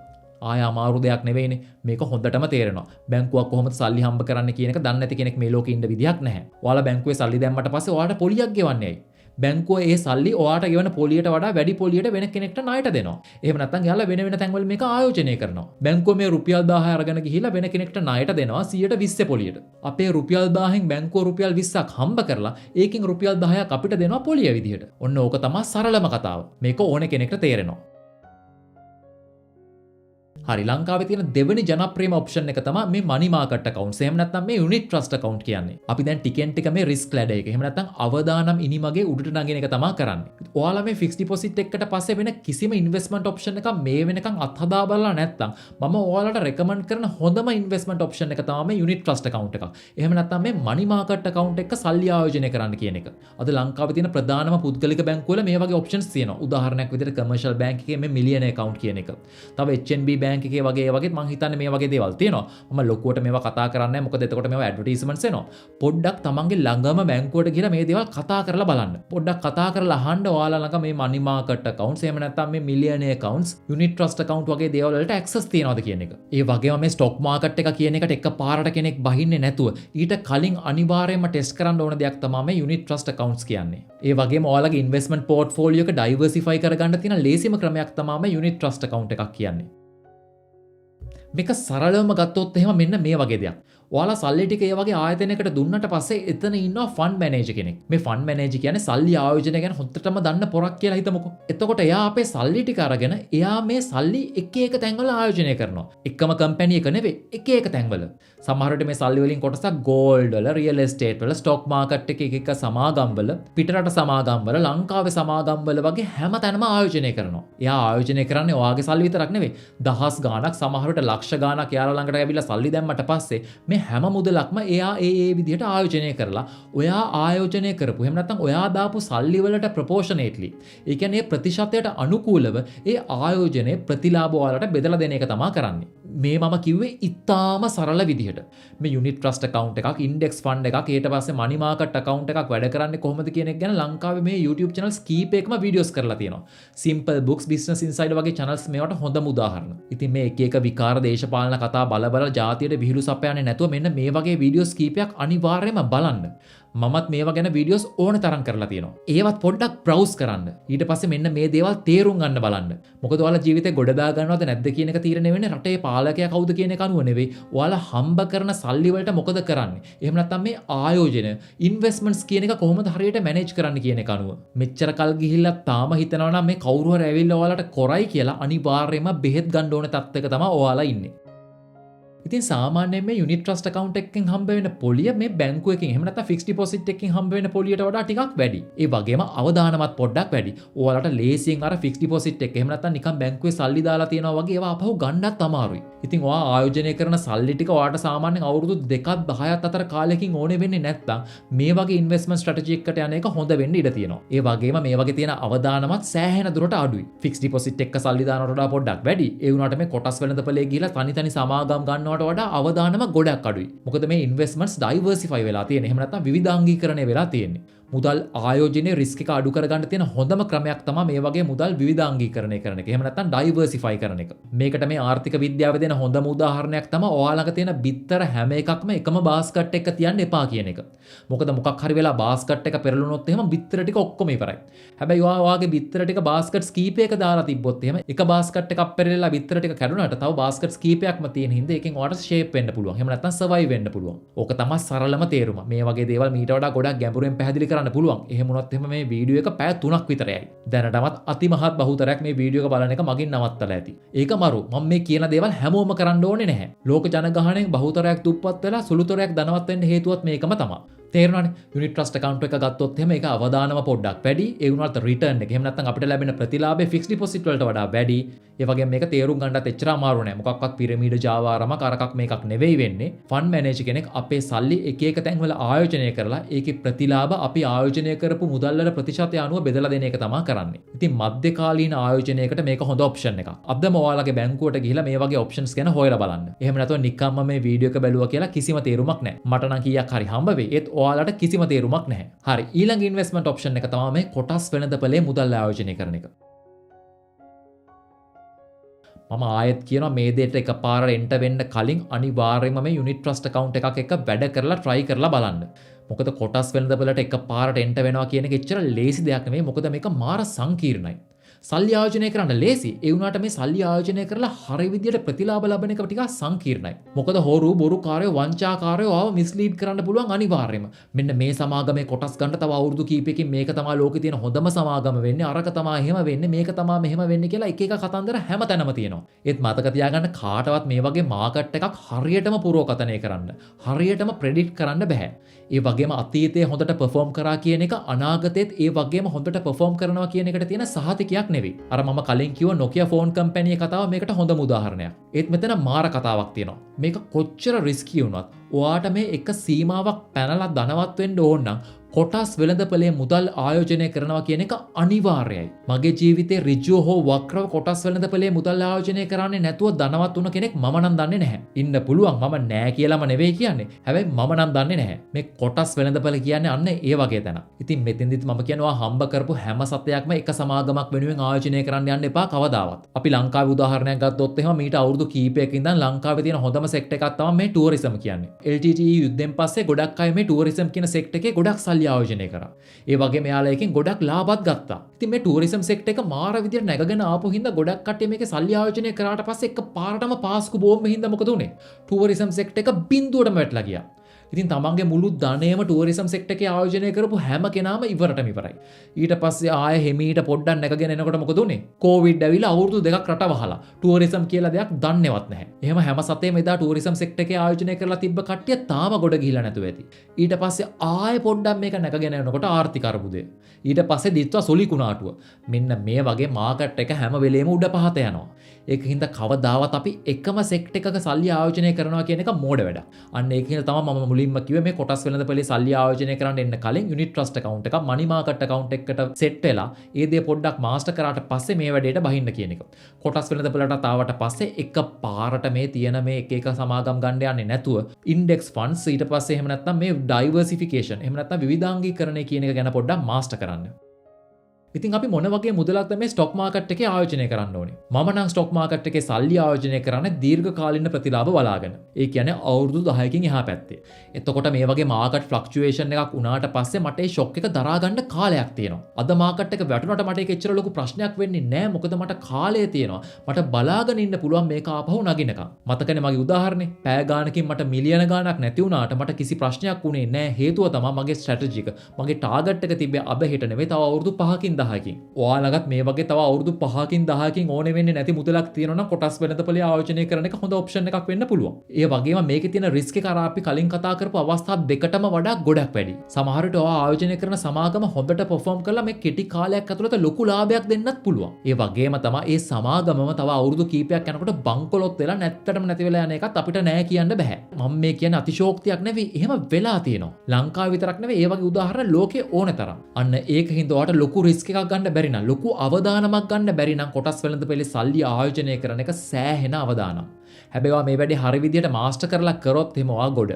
ආය අමාරු දෙයක් නෙවෙයිනේ. මේක හොඳටම තේරෙනවා. බැංකුවක් කොහොමද සල්ලි හම්බ කරන්නේ කියන එක දන්නේ නැති කෙනෙක් මේ ලෝකේ ඉන්න විදියක් නැහැ. ඔයාලා බැංකුවේ සල්ලි දැම්මට පස්සේ ඔයාලට පොලියක් ගෙවන්නේ ඇයි? බැංකුව ඒ සල්ලි ඔයාට ගෙවන පොලියට වඩා වැඩි පොලියට වෙන කෙනෙක්ට ණයට දෙනවා. එහෙම නැත්නම් එයාලා වෙන වෙන තැන්වල මේක ආයෝජනය කරනවා. බැංකුව මේ රුපියල් 1000 අරගෙන ගිහිල්ලා වෙන කෙනෙක්ට ණයට දෙනවා 120 පොලියට. අපේ රුපියල් 1000න් බැංකුව රුපියල් 20ක් හම්බ කරලා ඒකෙන් රුපියල් 10ක් අපිට දෙනවා පොලිය විදිහට. ඔන්න ඕක තමයි සරලම කතාව. මේක ඕන කෙනෙක්ට තේරෙනවා. හරි ලංකාවේ තියෙන දෙවෙනි ජනප්‍රියම ඔප්ෂන් එක තමයි මේ money market accounts. එහෙම නැත්නම් මේ unit trust account කියන්නේ. අපි දැන් ටිකෙන් ටික මේ risk ladder එක. එහෙම නැත්නම් අවදානම් ඉනිමගේ උඩට නගින එක තමයි කරන්නේ. ඔයාලා මේ fixed deposit එකකට පස්සේ වෙන කිසිම investment option එකක් මේ වෙනකන් අත්හදා බලලා නැත්නම් මම ඔයාලට recommend කරන හොඳම investment option එක තමයි මේ unit trust account එක. එහෙම නැත්නම් මේ money market account එක සල්ලි ආයෝජනය කරන්න කියන එක. අද ලංකාවේ තියෙන ප්‍රධානම පුද්ගලික බැංකුවල මේ වගේ options තියෙනවා. උදාහරණයක් විදිහට commercial bank එකේ මේ million account කියන එක. තව HNB bank එකේ වගේ මං හිතන්නේ මේ වගේ දේවල් තියෙනවා. මම ලොකුවට මේවා කතා කරන්නේ නැහැ. මොකද එතකොට මේවා ඇඩ්වර්ටයිස්මන්ට්ස් එනවා. පොඩ්ඩක් තමන්ගේ ළඟම බැංකුවට ගිහලා මේ දේවල් කතා කරලා බලන්න. පොඩ්ඩක් කතා කරලා අහන්න ඔයාලා ළඟ මේ money market accounts එහෙම නැත්නම් මේ millionaire accounts, unit trust account වගේ දේවල් වලට access තියනවද කියන එක. ඒ වගේම මේ stock market එක කියන එකට එකපාරට කෙනෙක් බහින්නේ නැතුව ඊට කලින් අනිවාර්යයෙන්ම ටෙස්ට් කරන්න ඕන දෙයක් තමයි මේ unit trust accounts කියන්නේ. ඒ වගේම ඔයාලගේ investment portfolio එක diversify කරගන්න තියෙන ලේසිම ක්‍රමයක් තමයි මේ unit trust account එකක් කියන්නේ. මේක සරලවම ගත්තොත් එහෙම මෙන්න මේ වගේ දෙයක්. ඔයාලා සල්ලි ටික ඒ වගේ ආයතනයකට දුන්නට පස්සේ එතන ඉන්නවා ෆන්ඩ් මැනේජර් කෙනෙක්. මේ ෆන්ඩ් මැනේජර් කියන්නේ සල්ලි ආයෝජනය ගැන හොඳටම දන්න පොරක් කියලා හිතමුකෝ. එතකොට එයා අපේ සල්ලි ටික අරගෙන එයා මේ සල්ලි එක එක තැන්වල ආයෝජනය කරනවා. එකම කම්පැනි එක නෙවෙයි එක එක තැන්වල. සමහර විට මේ සල්ලි වලින් කොටසක් ගෝල්ඩ් වල, රියල් එස්ටේට් වල, ස්ටොක් මාකට් එකේ එක එක සමාගම් වල, පිටරට සමාගම් වල, ලංකාවේ සමාගම් වල වගේ හැම තැනම ආයෝජනය කරනවා. එයා ආයෝජනය කරන්නේ ඔයාගේ සල්ලි විතරක් නෙවෙයි. දහස් ගාණක් සමහර විට ලක්ෂ ගාණක් එයාලා ළඟට ඇවිල්ලා සල්ලි දැම්මට පස්සේ මේ හැම මුදලක්ම එයා ඒ විදිහට ආයෝජනය කරලා ඔයා ආයෝජනය කරපු එහෙම නැත්නම් ඔයා දාපු සල්ලි වලට ප්‍රොපෝෂනේට්ලි ඒ කියන්නේ ප්‍රතිශතයට අනුකූලව ඒ ආයෝජනයේ ප්‍රතිලාභ ඔයාලට බෙදලා දෙන එක තමයි කරන්නේ. මේ මම කිව්වේ ඉතාම සරල විදිහට. මේ unit trust account එකක්, index fund එකක්, ඊට පස්සේ money market account එකක් වැඩ කරන්නේ කොහොමද කියන එක ගැන ලංකාවේ මේ YouTube channels කීපයකම videos කරලා තියෙනවා. Simple Books, Business Insider වගේ channels මේවට හොඳම උදාහරණ. ඉතින් මේ එක එක විකාර දේශපාලන කතා බල ජාතියට විහිළු සපයන්නේ නැතුව මෙන්න මේ වගේ වීඩියෝස් කීපයක් අනිවාර්යයෙන්ම බලන්න. මමත් මේවා ගැන වීඩියෝස් ඕන තරම් කරලා තියෙනවා. ඒවත් පොඩ්ඩක් browse කරන්න. ඊට පස්සේ මෙන්න මේ දේවල් තේරුම් ගන්න බලන්න. මොකද ඔයාලා ජීවිතේ ගොඩ දා ගන්නවද නැද්ද කියන එක තීරණය වෙන්නේ රටේ පාලකයා කවුද කියන එක අනුව නෙවෙයි. ඔයාලා හම්බ කරන සල්ලි වලට මොකද කරන්නේ? එහෙම නැත්නම් මේ ආයෝජන, investments කියන එක කොහොමද හරියට manage කරන්න කියන එක අනුව. මෙච්චර කල් ගිහිල්ලා තාම හිතනවා නම් මේ කවුරු හරි ඇවිල්ලා ඔයාලට කරයි කියලා අනිවාර්යයෙන්ම බෙහෙත් ගන්න ඕන තත්ත්වයක තමයි ඔයාලා ඉන්නේ. ඉතින් සාමාන්‍යයෙන් මේ unit trust account එකකින් හම්බ වෙන පොලිය මේ බැංකුවකින් එහෙම නැත්නම් fixed deposit එකකින් හම්බ වෙන පොලියට වඩා ටිකක් වැඩි. ඒ වගේම අවදානමත් පොඩ්ඩක් වැඩි. ඔයාලට ලේසියෙන් අර fixed deposit එක එහෙම නැත්නම් නිකන් බැංකුවේ සල්ලි දාලා තියනවා වගේ ඒවා අපහු ගන්නත් අමාරුයි. ඉතින් ඔයා ආයෝජනය කරන සල්ලි ටික ඔයාට සාමාන්‍යයෙන් අවුරුදු 2ක් 10ක් අතර කාලෙකින් ඕනේ වෙන්නේ නැත්නම් මේ වගේ investment strategy එකකට යන එක හොඳ වෙන්න ඉඩ තියෙනවා. ඒ වගේම මේ වගේ තියෙන අවදානමත් සෑහෙන දුරට අඩුයි. fixed deposit එක සල්ලි දානවට වඩා පොඩ්ඩක් වැඩි. ඒ වුණාට මේ කොටස් වෙළඳපොලේ ගිහිලා තනි සමාගම් ගන්නවට වඩා අවදානම ගොඩක් අඩුයි. මොකද මේ investments diversify වෙලා තියෙන. එහෙම නැත්නම් විවිධාංගීකරණය වෙලා තියෙන්නේ. මුදල් ආයෝජනයේ රිස්ක් එක අඩු කරගන්න තියෙන හොඳම ක්‍රමයක් තමයි මේ වගේ මුදල් විවිධාංගීකරණය කරන එක. එහෙම නැත්නම් diversify කරන එක. මේකට මේ ආර්ථික විද්‍යාව දෙන හොඳම උදාහරණයක් තමයි ඔයාලඟ තියෙන බිත්තර හැම එකක්ම එකම බාස්කට් එක තියන්න එපා කියන එක. මොකද මොකක් හරි වෙලා බාස්කට් එක පෙරළුනොත් එහෙම බිත්තර ටික ඔක්කොම ඉවරයි. හැබැයි ඔයාගේ බිත්තර ටික බාස්කට්ස් කීපයක දාලා තිබ්බොත් එහෙම එක බාස්කට් එකක් පෙරලලා බිත්තර ටික කැඩුනට තව බාස්කට්ස් කීපයක්ම තියෙන හින්දා එකෙන් ඔයාලට shape වෙන්න පුළුවන්. එහෙම නැත්නම් survive වෙන්න පුළුවන්. ඕක තමයි සරලම තේරුම. මේ වගේ දේවල් මීට වඩා ගොඩක් ගැඹුරෙන් පැහැදිලි කරන්න පුළුවන්. එහෙම වුණොත් එහෙම මේ වීඩියෝ එක පැය 3ක් විතර යයි. දැනටමත් අතිමහත් බහුතරයක් මේ වීඩියෝ එක බලන එක මගින් නවත්තලා ඇති. ඒක මරු. මම මේ කියන දේවල් හැමෝම කරන්න ඕනේ නැහැ. ලෝක ජනගහනයෙන් බහුතරයක් දුප්පත් වෙලා සුළුතරයක් ධනවත් වෙන්න හේතුවත් මේකම තමයි. තේරුණානේ? unit trust account එක ගත්තොත් එහෙම ඒක අවදානම පොඩ්ඩක් වැඩි. ඒ වුණාට return එක එහෙම නැත්නම් අපිට ලැබෙන ප්‍රතිලාභය fixed deposit වලට වඩා වැඩි. ඒ වගේම මේක තේරුම් ගන්නත් එච්චර අමාරු නෑ. මොකක්වත් පිරමීඩ ජාවාරම කරකක් මේකක් නෙවෙයි වෙන්නේ. ෆන්ඩ් මැනේජර් කෙනෙක් අපේ සල්ලි එක එක තැන් වල ආයෝජනය කරලා ඒකේ ප්‍රතිලාභ අපි ආයෝජනය කරපු මුදල් වල ප්‍රතිශතය අනුව බෙදලා දෙන එක තමයි කරන්නේ. ඉතින් මධ්‍යකාලීන ආයෝජනයකට මේක හොඳ ඔප්ෂන් එකක්. අදම ඔයාලගේ බැංකුවට ගිහිලා මේ වගේ ඔප්ෂන්ස් ගැන හොයලා බලන්න. එහෙම නැත්නම් නිකම්ම මේ වීඩියෝ එක බැලුවා කියලා කිසිම තේරුමක් නෑ. මට නම් කීයක් හරි හම්බ වෙයි. ඒත් ඔයාලට කිසිම තේරුමක් නැහැ. හරි ඊළඟ ඉන්වෙස්ට්මන්ට් ඔප්ෂන් එක තමයි මේ කොටස් වෙළඳපොලේ මුදල් ආයෝජනය කරන එක. මම ආයෙත් කියනවා මේ දෙයට එකපාරට එන්ටර් වෙන්න කලින් අනිවාර්යයෙන්ම මේ unit trust account එකක් එක්ක වැඩ කරලා try කරලා බලන්න. මොකද කොටස් වෙළඳපළට එකපාරට එන්ට වෙනවා කියන එක එච්චර ලේසි දෙයක් නෙවෙයි. මොකද මේක මාර සංකීර්ණයි. සල්ලි ආයෝජනය කරන්න ලේසි. ඒ වුණාට මේ සල්ලි ආයෝජනය කරලා හරි විදියට ප්‍රතිලාභ ලබන එක ටිකක් සංකීර්ණයි. මොකද හොරු බොරුකාරයෝ වංචාකාරයෝ ආව මිස්ලීඩ් කරන්න පුළුවන් අනිවාර්යයෙන්ම. මෙන්න මේ සමාගමේ කොටස් ගන්න තව අවුරුදු කීපයකින් මේක තමයි ලෝකේ තියෙන හොඳම සමාගම වෙන්නේ. අරක තමයි එහෙම වෙන්නේ. මේක තමයි මෙහෙම වෙන්නේ කියලා එක එක කතන්දර හැමතැනම තියෙනවා. ඒත් මතක තියාගන්න කාටවත් මේ වගේ මාකට් එකක් හරියටම පුරෝකතනය කරන්න, හරියටම ප්‍රෙඩික්ට් කරන්න බෑ. ඒ වගේම අතීතයේ හොඳට පර්ෆෝම් කරා කියන එක අනාගතයේත් ඒ වගේම හොඳට පර්ෆෝම් කරනවා කියන එකට තියෙන සහතිකයක් නෙවෙයි. අර මම කලින් කිව්ව Nokia ෆෝන් කම්පැනි කතාව මේකට හොඳම උදාහරණයක්. ඒත් මෙතන මාර කතාවක් තියෙනවා. මේක කොච්චර රිස්කි වුණත් ඔයාට මේ එක සීමාවක් පැනලා ධනවත් වෙන්න ඕන නම් කොටස් වෙළඳපළේ මුදල් ආයෝජනය කරනවා කියන එක අනිවාර්යයි. මගේ ජීවිතේ ඍජුව හෝ වක්‍රව කොටස් වෙළඳපළේ මුදල් ආයෝජනය කරන්නේ නැතුව ධනවත් වුණ කෙනෙක් මම නම් දන්නේ නැහැ. ඉන්න පුළුවන්, මම නෑ කියලාම නෙවෙයි කියන්නේ. හැබැයි මම නම් දන්නේ නැහැ. මේ කොටස් වෙළඳපළ කියන්නේ අන්න ඒ වගේ තැනක්. ඉතින් මෙතෙන්දිත් මම කියනවා හම්බ කරපු හැම සතයක්ම එක සමාගමක් වෙනුවෙන් ආයෝජනය කරන්න යන්න එපා කවදාවත්. අපි ලංකාවේ උදාහරණයක් ගත්තොත් එහෙම මීට අවුරුදු කීපයක ඉඳන් ලංකාවේ තියෙන හොඳම සෙක්ටර් එකක් තමයි මේ ටුවරිසම් කියන්නේ. LTTE යුද්ධෙන් පස්සේ ගොඩක් අය මේ ටුවරිසම් කියන සෙක්ටර් එකේ ගොඩක් ආයෝජනය කරා. ඒ වගේ මෙයාලා එකෙන් ගොඩක් ලාභත් ගත්තා. ඉතින් මේ ටුවරිසම් සෙක්ටර් එක මාර විදියට නැගගෙන ආපු හින්දා ගොඩක් කට්ටිය මේකේ සල්ලි ආයෝජනය කරාට පස්සේ එක පාරටම පාස්කු බෝම්බ හින්දා මොකද උනේ? ටුවරිසම් සෙක්ටර් එක බිඳුවටම වැටලා ගියා. ඉතින් තමන්ගේ මුළු ධනයම ටුවරිසම් සෙක්ටර් එකේ ආයෝජනය කරපු හැම කෙනාම ඉවරටම ඉවරයි. ඊට පස්සේ ආයෙ හිමීට පොඩ්ඩක් නැගගෙන එනකොට මොකද උනේ? කොවිඩ් ඇවිල්ලා අවුරුදු 2ක් රට වහලා. ටුවරිසම් කියලා දෙයක් දන්නේවත් නැහැ. එහෙම හැම සතේම එදා ටුවරිසම් සෙක්ටර් එකේ ආයෝජනය කරලා තිබ්බ කට්ටිය තාම ගොඩ ගිහිලා නැතුව ඇති. ඊට පස්සේ ආයෙ පොඩ්ඩක් මේක නැගගෙන එනකොට ආර්ථික අර්බුදය. ඊට පස්සේ දිත්වා සොලි කුණාටුව. මෙන්න මේ වගේ මාකට් එක හැම වෙලේම උඩ පහත යනවා. ඒක හින්දා කවදාවත් අපි එකම සෙක්ටර් එකක සල්ලි ආයෝජනය කරනවා කියන එක මෝඩ වැඩක්. අන්න ඒක හින්දා තමයි මම මුලින්ම කිව්වේ මේ කොටස් වෙළඳපොලේ සල්ලි ආයෝජනය කරන්න එන්න කලින් යුනිට් ට්‍රස්ට් account එකක් මනි මාකට් account එකකට සෙට් වෙලා ඒ දේ පොඩ්ඩක් මාස්ටර් කරාට පස්සේ මේ වැඩේට බහින්න කියන එක. කොටස් වෙළඳපොලට ආවට පස්සේ එක පාරට මේ තියෙන මේ එක එක සමාගම් ගන්න යන්නේ නැතුව ඉන්ඩෙක්ස් ෆන්ඩ්ස් ඊට පස්සේ එහෙම නැත්නම් මේ ඩයිවර්සිෆිකේෂන් එහෙම නැත්නම් විවිධාංගීකරණය කියන එක ගැන පොඩ්ඩක් මාස්ටර් කරන්න. ඉතින් අපි මොන වගේ මුදලක්ද මේ ස්ටොක් මාකට් එකේ ආයෝජනය කරන්න ඕනේ? මම නම් ස්ටොක් මාකට් එකේ සල්ලි ආයෝජනය කරන්නේ දීර්ඝකාලීන ප්‍රතිලාභ බලාගෙන. ඒ කියන්නේ අවුරුදු 10කින් එහා පැත්තේ. එතකොට මේ වගේ මාකට් ෆ්ලක්චුවේෂන් එකක් වුණාට පස්සේ මට ඒ ෂොක් එක දරා ගන්න කාලයක් තියෙනවා. අද මාකට් එක වැටුණාට මට ඒක එච්චර ලොකු ප්‍රශ්නයක් වෙන්නේ නැහැ. මොකද මට කාලය තියෙනවා. මට බලාගෙන ඉන්න පුළුවන් මේක ආපහු නගිනකම්. මතකනේ මගේ උදාහරණේ. පෑ ගානකින් මට මිලියන ගානක් නැති වුණාට මට කිසි ප්‍රශ්නයක් වුණේ නැහැ. හේතුව තමයි මගේ ස්ට්‍රැටජි එක. මගේ ටාගට් එක තිබ්බේ අද හෙට නෙවෙයි තව අවුරුදු 5කින් 10කින්. ඔයාලගත් මේ වගේ තව අවුරුදු 5කින් 10කින් ඕනේ වෙන්නේ නැති මුදලක් තියෙනවා නම් කොටස් වෙළඳපොලේ ආයෝජනය කරන එක හොඳ ඔප්ෂන් එකක් වෙන්න පුළුවන්. ඒ වගේම මේකේ තියෙන රිස්ක් එක අර අපි කලින් කතා කරපු අවස්ථා දෙකටම වඩා ගොඩක් වැඩි. සමහර විට ඔයා ආයෝජනය කරන සමාගම හොඳට පර්ෆෝම් කරලා මේ කෙටි කාලයක් ඇතුළත ලොකු ලාභයක් දෙන්නත් පුළුවන්. ඒ වගේම තමයි මේ සමාගමම තව අවුරුදු කීපයක් යනකොට බංකොලොත් වෙලා නැත්තටම නැති වෙලා යන එකත් අපිට නෑ කියන්න බෑ. මම මේ කියන්නේ අතිශෝක්තියක් නෙවෙයි. එහෙම වෙලා තියෙනවා. ලංකාව විතරක් නෙවෙයි. ඒ වගේ උදාහරණ ලෝකේ ඕනේ තරම්. අන්න ඒක හින්දා ඔයාට ලොකු රිස්ක් එකක් ගන්න බැරි නම් ලොකු අවදානමක් ගන්න බැරි නම් කොටස් වෙළඳපොලේ සල්ලි ආයෝජනය කරන එක සෑහෙන අවදානම්. හැබැයි ඔයා මේ වැඩේ හරි විදියට මාස්ටර් කරලා කරොත් එහෙම ඔයා ගොඩ.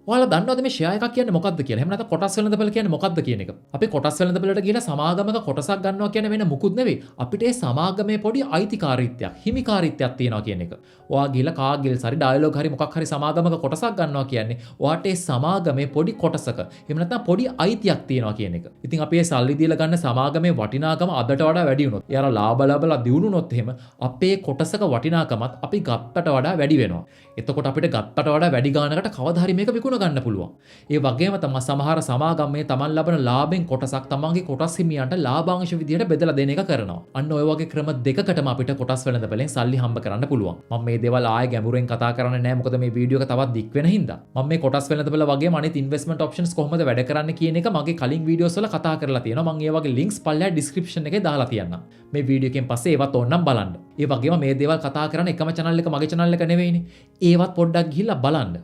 ඔයාලා දන්නවද මේ ෂෙයා එකක් කියන්නේ මොකක්ද කියලා? එහෙම නැත්නම් කොටස් වෙළඳපොළ කියන්නේ මොකක්ද කියන එක? අපි කොටස් වෙළඳපොළට ගිහලා සමාගමක කොටසක් ගන්නවා කියන්නේ වෙන මුකුත් නෙවෙයි. අපිට ඒ සමාගමේ පොඩි අයිතිකාරීත්වයක්, හිමිකාරීත්වයක් තියෙනවා කියන එක. ඔයා ගිහලා කාගිල්ස් හරි ඩයලොග් හරි මොකක් හරි සමාගමක කොටසක් ගන්නවා කියන්නේ ඔයාට ඒ සමාගමේ පොඩි කොටසක එහෙම නැත්නම් පොඩි අයිතියක් තියෙනවා කියන එක. ඉතින් අපි මේ සල්ලි දීලා ගන්න සමාගමේ වටිනාකම අදට වඩා වැඩි වුණොත්, එයාලා ලාභ ලබලා දිනුනොත් එහෙම අපේ කොටසක වටිනාකමත් අපි ගත්තට වඩා වැඩි වෙනවා. එතකොට අපිට ගත්තට වඩා වැඩි ගානකට කවදා හරි මේක විකුණ ගන්න පුළුවන්. ඒ වගේම තමයි සමහර සමාගම් මේ තමන් ලබන ලාභෙන් කොටසක් තමන්ගේ කොටස් හිමියන්ට ලාභාංශ විදියට බෙදලා දෙන එක කරනවා. අන්න ඔය වගේ ක්‍රම දෙකකටම අපිට කොටස් වෙළඳපොලෙන් සල්ලි හම්බ කරන්න පුළුවන්. මම මේ දේවල් ආයෙ ගැඹුරෙන් කතා කරන්නේ නැහැ මොකද මේ වීඩියෝ එක තවත් දික් වෙන හින්දා. මම මේ කොටස් වෙළඳපොල වගේම අනිත් ඉන්වෙස්ට්මන්ට් ඔප්ෂන්ස් කොහොමද වැඩ කරන්නේ කියන එක මගේ කලින් වීඩියෝස් වල කතා කරලා තියෙනවා. මම ඒ වගේ ලින්ක්ස් පල්ලෙහා ඩිස්ක්‍රිප්ෂන් එකේ දාලා තියන්නම්. මේ වීඩියෝ එකෙන් පස්සේ ඒවත් ඕනනම් බලන්න. ඒ වගේම මේ දේවල් කතා කරන එකම channel එක මගේ channel එක නෙවෙයිනේ. ඒවත් පොඩ්ඩක් ගිහිල්ලා බලන්න.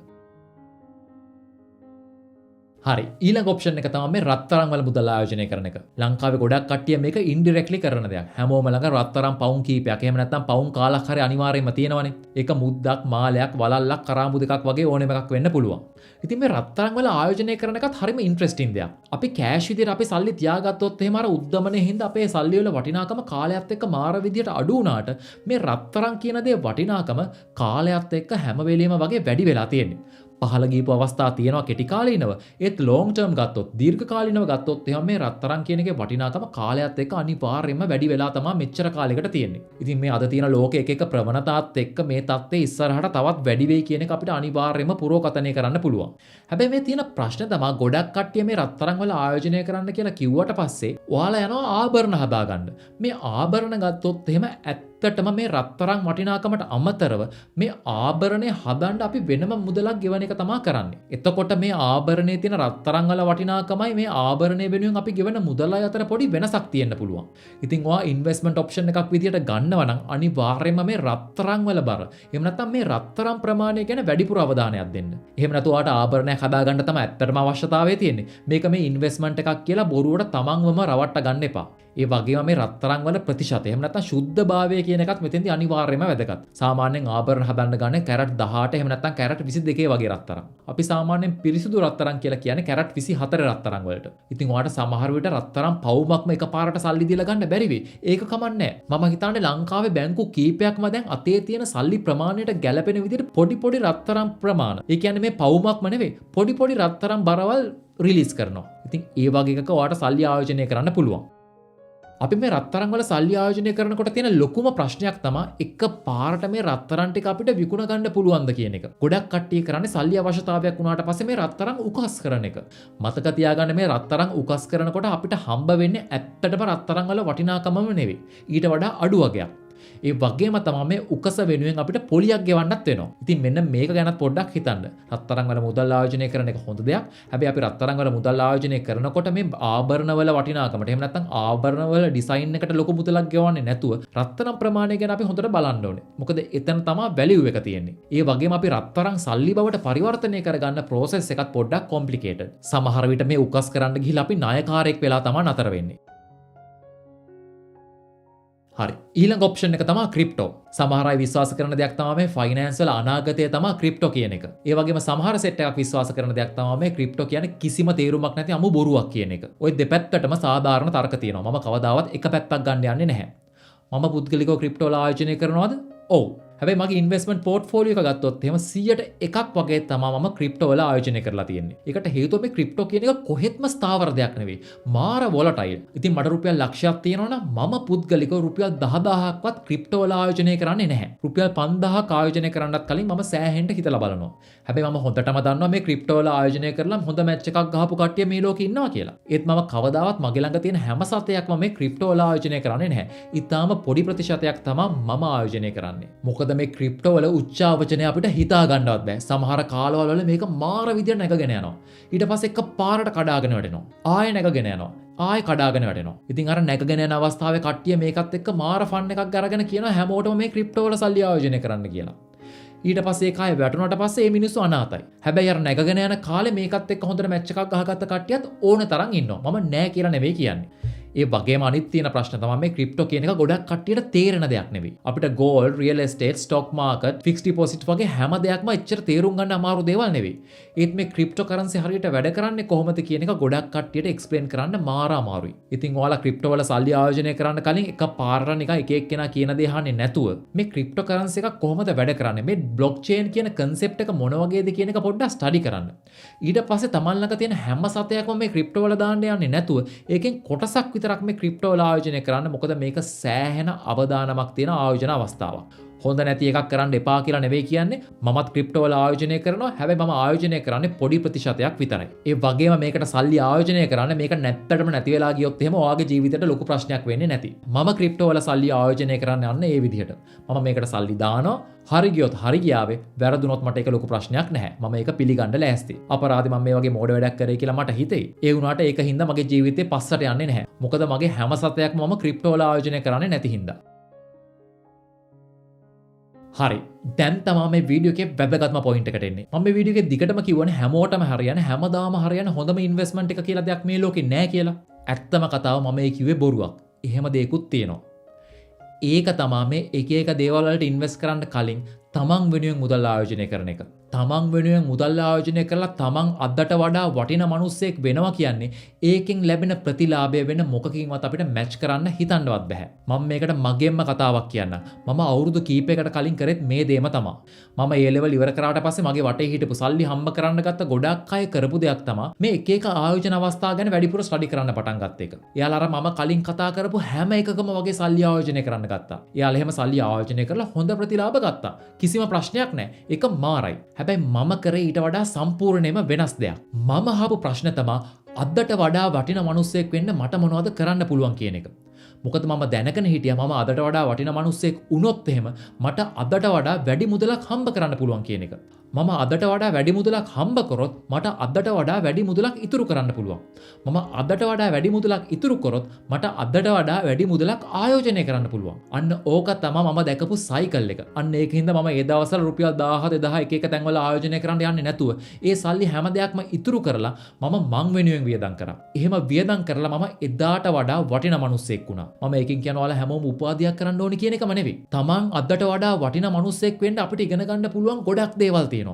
හරි ඊළඟ ඔප්ෂන් එක තමයි මේ රත්තරන් වල මුදල් ආයෝජනය කරන එක. ලංකාවේ ගොඩක් කට්ටිය මේක ඉන්ඩිරෙක්ට්ලි කරන දෙයක්. හැමෝම ළඟ රත්තරන් පවුම් කීපයක් එහෙම නැත්නම් පවුම් කාලක් හරි අනිවාර්යයෙන්ම තියෙනවනේ. ඒක මුද්දක්, මාලයක්, වලල්ලක්, කරාමුද එකක් වගේ ඕනෙම එකක් වෙන්න පුළුවන්. ඉතින් මේ රත්තරන් වල ආයෝජනය කරන එකත් හරිම ඉන්ට්‍රෙස්ටිං දෙයක්. අපි කෑෂ් විදියට අපි සල්ලි තියාගත්තොත් එහෙම අර උද්දමනේ හින්දා අපේ සල්ලි වල වටිනාකම කාලයත් එක්ක මාර විදියට අඩු වුණාට මේ රත්තරන් කියන දේ වටිනාකම කාලයත් එක්ක හැම වෙලෙම වගේ වැඩි වෙලා තියෙන්නේ. පහළ ගියපු අවස්ථා තියෙනවා කෙටි කාලීනව. ඒත් long term ගත්තොත් දීර්ඝ කාලීනව ගත්තොත් එහෙනම් මේ රත්තරන් කියන එකේ වටිනාකම කාලයත් එක්ක අනිවාර්යයෙන්ම වැඩි වෙලා තමයි මෙච්චර කාලයකට තියෙන්නේ. ඉතින් මේ අද තියෙන ලෝකයේ එක ප්‍රවණතාවත් එක්ක මේ தත්ත්වය ඉස්සරහට තවත් වැඩි වෙයි කියන එක අපිට අනිවාර්යයෙන්ම පුරෝකථනය කරන්න පුළුවන්. හැබැයි මේ තියෙන ප්‍රශ්නේ තමයි ගොඩක් කට්ටිය මේ රත්තරන් වල ආයෝජනය කරන්න කියලා කිව්වට පස්සේ ඔයාලා යනවා ආභරණ හදාගන්න. මේ ආභරණ ගත්තොත් එහෙම ඇත්තටම මේ රත්තරන් වටිනාකමට අමතරව මේ ආභරණය හදන්න අපි වෙනම මුදලක් ගෙවන එක තමයි කරන්නේ. එතකොට මේ ආභරණයේ තියෙන රත්තරන් වල වටිනාකමයි මේ ආභරණය වෙනුවෙන් අපි ගෙවන මුදලයි අතර පොඩි වෙනසක් තියෙන්න පුළුවන්. ඉතින් ඔයා ඉන්වෙස්ට්මන්ට් ඔප්ෂන් එකක් විදියට ගන්නවා නම් අනිවාර්යයෙන්ම මේ රත්තරන් වල බර. එහෙම නැත්නම් මේ රත්තරන් ප්‍රමාණය ගැන වැඩිපුර අවධානයක් දෙන්න. එහෙම නැත්නම් ඔයාට ආභරණයක් හදාගන්න තමයි ඇත්තටම අවශ්‍යතාවය තියෙන්නේ. මේක මේ ඉන්වෙස්ට්මන්ට් එකක් කියලා බොරුවට තමන්වම රවට්ට ගන්න එපා. ඒ වගේම මේ රත්තරන් වල ප්‍රතිශතය එහෙම නැත්නම් සුද්ධභාවය කියන එකත් මෙතෙන්දී අනිවාර්යයෙන්ම වැදගත්. සාමාන්‍යයෙන් ආභරණ හදන්න ගන්නේ කැරට් 18 එහෙම නැත්නම් කැරට් 22 වගේ රත්තරන්. අපි සාමාන්‍යයෙන් පිරිසිදු රත්තරන් කියලා කියන්නේ කැරට් 24 රත්තරන් වලට. ඉතින් ඔයාලට සමහර විට රත්තරන් පවුමක්ම එකපාරට සල්ලි දීලා ගන්න බැරි වෙයි. ඒක කමන්නේ නැහැ. මම හිතන්නේ ලංකාවේ බැංකු කීපයක්ම දැන් අතේ තියෙන සල්ලි ප්‍රමාණයට ගැළපෙන විදිහට පොඩි රත්තරන් ප්‍රමාණ. ඒ කියන්නේ මේ පවුමක්ම නෙවෙයි පොඩි රත්තරන් බරවල් රිලීස් කරනවා. ඉතින් ඒ වගේ එකක ඔයාලට සල්ලි ආයෝජනය කරන්න පුළුවන්. අපි මේ රත්තරන් වල සල්ලි ආයෝජනය කරනකොට තියෙන ලොකුම ප්‍රශ්නයක් තමයි එක පාරට මේ රත්තරන් ටික අපිට විකුණ ගන්න පුළුවන්ද කියන එක. ගොඩක් කට්ටිය කරන්නේ සල්ලි අවශ්‍යතාවයක් වුණාට පස්සේ මේ රත්තරන් උකස් කරන එක. මතක තියාගන්න මේ රත්තරන් උකස් කරනකොට අපිට හම්බ වෙන්නේ ඇත්තටම රත්තරන් වල වටිනාකමම නෙවෙයි. ඊට වඩා අඩු වගයක්. ඒ වගේම තමයි මේ උකස වෙනුවෙන් අපිට පොලියක් ගෙවන්නත් වෙනවා. ඉතින් මෙන්න මේක ගැනත් පොඩ්ඩක් හිතන්න. රත්තරන් වල මුදල් ආයෝජනය කරන එක හොඳ දෙයක්. හැබැයි අපි රත්තරන් වල මුදල් ආයෝජනය කරනකොට මේ ආභරණ වල වටිනාකමට එහෙම නැත්නම් ආභරණ වල ඩිසයින් එකට ලොකු මුදලක් ගෙවන්නේ නැතුව රත්තරන් ප්‍රමාණය ගැන අපි හොඳට බලන්න ඕනේ. මොකද එතන තමයි වැලියු එක තියෙන්නේ. ඒ වගේම අපි රත්තරන් සල්ලි බවට පරිවර්තනය කරගන්න process එකත් පොඩ්ඩක් complicated. සමහර විට මේ උකස් කරන්න ගිහිල්ලා අපි ණයකාරයෙක් වෙලා තමයි නතර වෙන්නේ. හරි. ඊළඟ ඔප්ෂන් එක තමයි ක්‍රිප්ටෝ. සමහර අය විශ්වාස කරන දෙයක් තමයි මේ ෆයිනෑන්ස් වල අනාගතය තමයි ක්‍රිප්ටෝ කියන එක. ඒ වගේම සමහර සෙට් එකක් විශ්වාස කරන දෙයක් තමයි මේ ක්‍රිප්ටෝ කියන්නේ කිසිම තේරුමක් නැති අමු බොරුවක් කියන එක. ওই දෙපැත්තටම සාධාරණ තර්ක තියෙනවා. මම කවදාවත් එක පැත්තක් ගන්න යන්නේ නැහැ. මම පුද්ගලිකව ක්‍රිප්ටෝ වල ආයෝජනය කරනවද? ඔව්. හැබැයි මගේ ඉන්වෙස්ට්මන්ට් පෝර්ට්ෆෝලියෝ එක ගත්තොත් එහෙම 100%ක් වගේ තමයි මම ක්‍රිප්ටෝ වල ආයෝජනය කරලා තියෙන්නේ. ඒකට හේතුව මේ ක්‍රිප්ටෝ කියන එක කොහෙත්ම ස්ථාවර දෙයක් නෙවෙයි. මාර වොලටයිල්. ඉතින් මට රුපියල් ලක්ෂයක් තියෙනවා නම් මම පුද්ගලිකව රුපියල් 10000ක්වත් ක්‍රිප්ටෝ වල ආයෝජනය කරන්නේ නැහැ. රුපියල් 5000ක් ආයෝජනය කරන්නත් කලින් මම සෑහෙන්න හිතලා බලනවා. හැබැයි මම හොඳටම දන්නවා මේ ක්‍රිප්ටෝ වල ආයෝජනය කරලා හොඳ මැච් එකක් ගහපු කට්ටිය මේ ලෝකේ ඉන්නවා කියලා. ඒත් මම කවදාවත් මගේ ළඟ තියෙන හැම සතයක්ම මේ ක්‍රිප්ටෝ වල ආයෝජනය කරන්නේ නැහැ. ඊටාම පොඩි ප්‍රතිශතයක් තමයි මම ආයෝජනය කරන්නේ. මොකද මේ ක්‍රිප්ටෝ වල උච්චාවචනය අපිට හිතා ගන්නවත් බෑ. සමහර කාලවල වල මේක මාර විදියට නැගගෙන යනවා. ඊට පස්සේ එක පාරට කඩාගෙන වැටෙනවා. ආයෙ නැගගෙන යනවා. ආයෙ කඩාගෙන වැටෙනවා. ඉතින් අර නැගගෙන යන අවස්ථාවේ කට්ටිය මේකත් එක්ක මාර ෆන් එකක් අරගෙන කියනවා හැමෝටම මේ ක්‍රිප්ටෝ වල සල්ලි ආයෝජනය කරන්න කියලා. ඊට පස්සේ කාය වැටුණාට පස්සේ මේ මිනිස්සු අනාතයි. හැබැයි අර නැගගෙන යන කාලේ මේකත් එක්ක හොඳට මැච් එකක් ගහගත්ත කට්ටියත් ඕන තරම් ඉන්නවා. මම නෑ කියලා නෙවෙයි කියන්නේ. ඒ වගේම අනිත් තියෙන ප්‍රශ්න තමයි මේ ක්‍රිප්ටෝ කියන එක ගොඩක් කට්ටියට තේරෙන දෙයක් නෙවෙයි. අපිට gold, real estate, stock market, fixed deposit වගේ හැම දෙයක්ම එච්චර තේරුම් ගන්න අමාරු දේවල් නෙවෙයි. ඒත් මේ ක්‍රිප්ටෝ කරන්සි හරියට වැඩ කරන්නේ කොහොමද කියන එක ගොඩක් කට්ටියට එක්ස්ප්ලেইন කරන්න මාර අමාරුයි. ඉතින් ඔයාලා ක්‍රිප්ටෝ වල සල්ලි ආයෝජනය කරන්න කලින් එක පාරට නිකන් එක එක්කෙනා කියන දේ අහන්නේ නැතුව මේ ක්‍රිප්ටෝ කරන්සි එක කොහොමද වැඩ කරන්නේ? මේ blockchain කියන concept එක මොන වගේද කියන එක පොඩ්ඩක් ස්ටඩි කරන්න. ඊට පස්සේ තමන් ළඟ තියෙන හැම සතයක්ම මේ ක්‍රිප්ටෝ වල දාන්න යන්නේ නැතුව ඒකෙන් කොටසක් විතරක් මේ ක්‍රිප්ටෝ වල ආයෝජනය කරන්න. මොකද මේක සෑහෙන අවදානමක් තියෙන ආයෝජන අවස්ථාවක්. හොඳ නැති එකක් කරන්න එපා කියලා නෙවෙයි කියන්නේ. මමත් ක්‍රිප්ටෝ වල ආයෝජනය කරනවා. හැබැයි මම ආයෝජනය කරන්නේ පොඩි ප්‍රතිශතයක් විතරයි. ඒ වගේම මේකට සල්ලි ආයෝජනය කරන්න මේක නැත්තටම නැති වෙලා ගියොත් එහෙම ඔයාගේ ජීවිතේට ලොකු ප්‍රශ්නයක් වෙන්නේ නැති. මම ක්‍රිප්ටෝ වල සල්ලි ආයෝජනය කරන්න යන්නේ ඒ විදිහට. මම මේකට සල්ලි දානවා. හරි ගියොත් හරි ගියාවේ. වැරදුනොත් මට ඒක ලොකු ප්‍රශ්නයක් නැහැ. මම ඒක පිළිගන්න ලෑස්ති. අපරාධි මම මේ වගේ මෝඩ වැඩක් කරේ කියලා මට හිතෙයි. ඒ වුණාට ඒක හින්දා මගේ ජීවිතේ පස්සට යන්නේ නැහැ. මොකද මගේ හැම සතයක්ම මම ක්‍රිප්ටෝ වල ආයෝජනය කරන්නේ නැති හින්දා. හරි. දැන් තමයි මේ වීඩියෝ එකේ වැදගත්ම පොයින්ට් එකට එන්නේ. මම මේ වීඩියෝ එකේ දිගටම කියවනේ හැමෝටම හරියන හැමදාම හරියන හොඳම ඉන්වෙස්ට්මන්ට් එක කියලා දෙයක් මේ ලෝකේ නැහැ කියලා. ඇත්තම කතාව මම ඒ කිව්වේ බොරුවක්. එහෙම දෙයක්ත් තියෙනවා. ඒක තමයි මේ එක එක දේවල් වලට ඉන්වෙස්ට් කරන්න කලින් තමන් වෙනුවෙන් මුදල් ආයෝජනය කරන එක. තමන් වෙනුවෙන් මුදල් ආයෝජනය කරලා තමන් අද්දට වඩා වටින මිනිස්සෙක් වෙනවා කියන්නේ ඒකෙන් ලැබෙන ප්‍රතිලාභය වෙන මොකකින්වත් අපිට මැච් කරන්න හිතන්නවත් බෑ. මම මේකට මගෙන්ම කතාවක් කියන්නම්. මම අවුරුදු කීපයකට කලින් කරෙත් මේ දේම තමයි. මම ඒ ලෙවල් ඉවර කරාට පස්සේ මගේ වටේ හිටපු සල්ලි හම්බ කරන්න ගත්ත ගොඩක් අය කරපු දෙයක් තමයි මේ එක එක ආයෝජන අවස්ථා ගැන වැඩිපුර ස්ටඩි කරන්න පටන් ගත්ත එක. එයාලා අර මම කලින් කතා කරපු හැම එකකම වගේ සල්ලි ආයෝජනය කරන්න ගත්තා. එයාලා එහෙම සල්ලි ආයෝජනය කරලා හොඳ ප්‍රතිලාභ ගත්තා. කිසිම ප්‍රශ්නයක් නැහැ. ඒක මාරයි. හැබැයි මම කරේ ඊට වඩා සම්පූර්ණයෙන්ම වෙනස් දෙයක්. මම අහපු ප්‍රශ්න තමයි අද්දට වඩා වටින මිනිස්සෙක් වෙන්න මට මොනවද කරන්න පුළුවන් කියන එක. මොකද මම දැනගෙන හිටියා මම අදට වඩා වටින මිනිස්සෙක් වුණොත් එහෙම මට අදට වඩා වැඩි මුදලක් හම්බ කරන්න පුළුවන් කියන එක. මම අදට වඩා වැඩි මුදලක් හම්බ කරොත් මට අදට වඩා වැඩි මුදලක් ඉතුරු කරන්න පුළුවන්. මම අදට වඩා වැඩි මුදලක් ඉතුරු කරොත් මට අදට වඩා වැඩි මුදලක් ආයෝජනය කරන්න පුළුවන්. අන්න ඕක තමයි මම දැකපු සයිකල් එක. අන්න ඒකින්ද මම ඒ දවස්වල රුපියල් 1000 2000 එක එක තැන්වල ආයෝජනය කරන්න යන්නේ නැතුව ඒ සල්ලි හැම දෙයක්ම ඉතුරු කරලා මං වෙනුවෙන් වියදම් කරා. එහෙම වියදම් කරලා මම එදාට වඩා වටින මිනිස්සෙක් වුණා. මම ඒකෙන් කියන ඔයාලා හැමෝම උපාධියක් කරන්න ඕනි කියන එකම නෙවෙයි. තමන් අදට වඩා වටින මිනිස්සෙක් වෙන්න අපිට ඉගෙන ගන්න පුළුවන් ගොඩක් දේවල් තියෙනවා.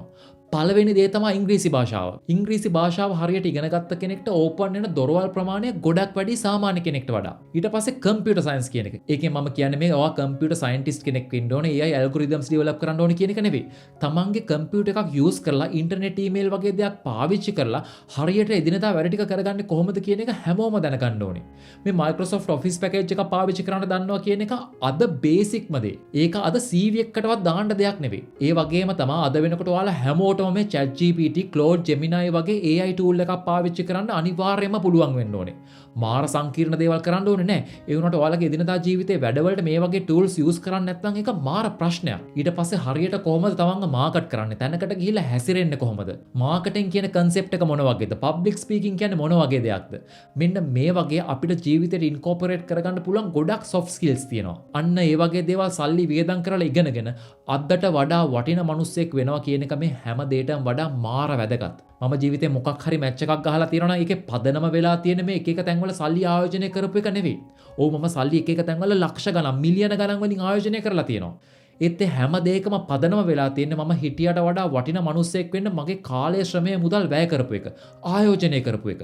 පළවෙනි දේ තමයි ඉංග්‍රීසි භාෂාව. ඉංග්‍රීසි භාෂාව හරියට ඉගෙන ගත්ත කෙනෙක්ට ඕපන් වෙන දොරවල් ප්‍රමාණය ගොඩක් වැඩි සාමාන්‍ය කෙනෙක්ට වඩා. ඊට පස්සේ කම්පියුටර් සයන්ස් කියන එක. ඒකෙන් මම කියන්නේ මේ ඔයා කම්පියුටර් සයන්ටිස්ට් කෙනෙක් වෙන්න ඕනේ. AI ඇල්ගොරිතම්ස් ඩෙවලොප් කරන්න ඕනේ කියන එක නෙවෙයි. තමන්ගේ කම්පියුටර් එකක් යූස් කරලා ඉන්ටර්නෙට් ඊමේල් වගේ දෙයක් පාවිච්චි කරලා හරියට එදිනදා වැඩ ටික කරගන්නේ කොහොමද කියන එක හැමෝම දැනගන්න ඕනේ. මේ Microsoft Office package එක පාවිච්චි කරන්න දන්නවා කියන එක අද බේසික්ම දේ. ඒක අද CV එකකටවත් දාන්න දෙයක් නෙවෙයි. ඒ වගේම තමයි අද වෙනකොට ඔයාලා හැමෝටම මේ ChatGPT, Claude, Gemini වගේ AI tool එකක් පාවිච්චි කරන්න අනිවාර්යයෙන්ම පුළුවන් වෙන්න ඕනේ. මාර සංකීර්ණ දේවල් කරන්න ඕනේ නැහැ. ඒ වුණාට ඔයාලගේ එදිනදා ජීවිතේ වැඩවලට මේ වගේ tools use කරන්නේ නැත්නම් ඒක මාර ප්‍රශ්නයක්. ඊට පස්සේ හරියට කොහොමද තමන්ව මාකට් කරන්නේ? තැනකට ගිහිල්ලා හැසිරෙන්නේ කොහොමද? මාකටිං කියන concept එක මොන වගේද? public speaking කියන්නේ මොන වගේ දෙයක්ද? මෙන්න මේ වගේ අපිට ජීවිතේට incorporate කරගන්න පුළුවන් ගොඩක් soft skills තියෙනවා. අන්න ඒ වගේ දේවල් සල්ලි වියදම් කරලා ඉගෙනගෙන අද්දට වඩා වටින මිනිස්සෙක් වෙනවා කියන එක මේ හැම දෙයකටම වඩා මාර වැදගත්. මම ජීවිතේ මොකක් හරි මැච් එකක් ගහලා තියෙනවා ඒකේ පදනම වෙලා තියෙන මේ එක එක තැන්වල සල්ලි ආයෝජනය කරපු එක නෙවෙයි. ඔව් මම සල්ලි එක එක තැන්වල ලක්ෂ ගණන් මිලියන ගණන් වලින් ආයෝජනය කරලා තියෙනවා. ඒත් හැම දෙයකම පදනම වෙලා තියෙන්නේ මම හිටියට වඩා වටින මිනිස්සෙක් වෙන්න මගේ කාලය ශ්‍රමය මුදල් වැය කරපු එක. ආයෝජනය කරපු එක.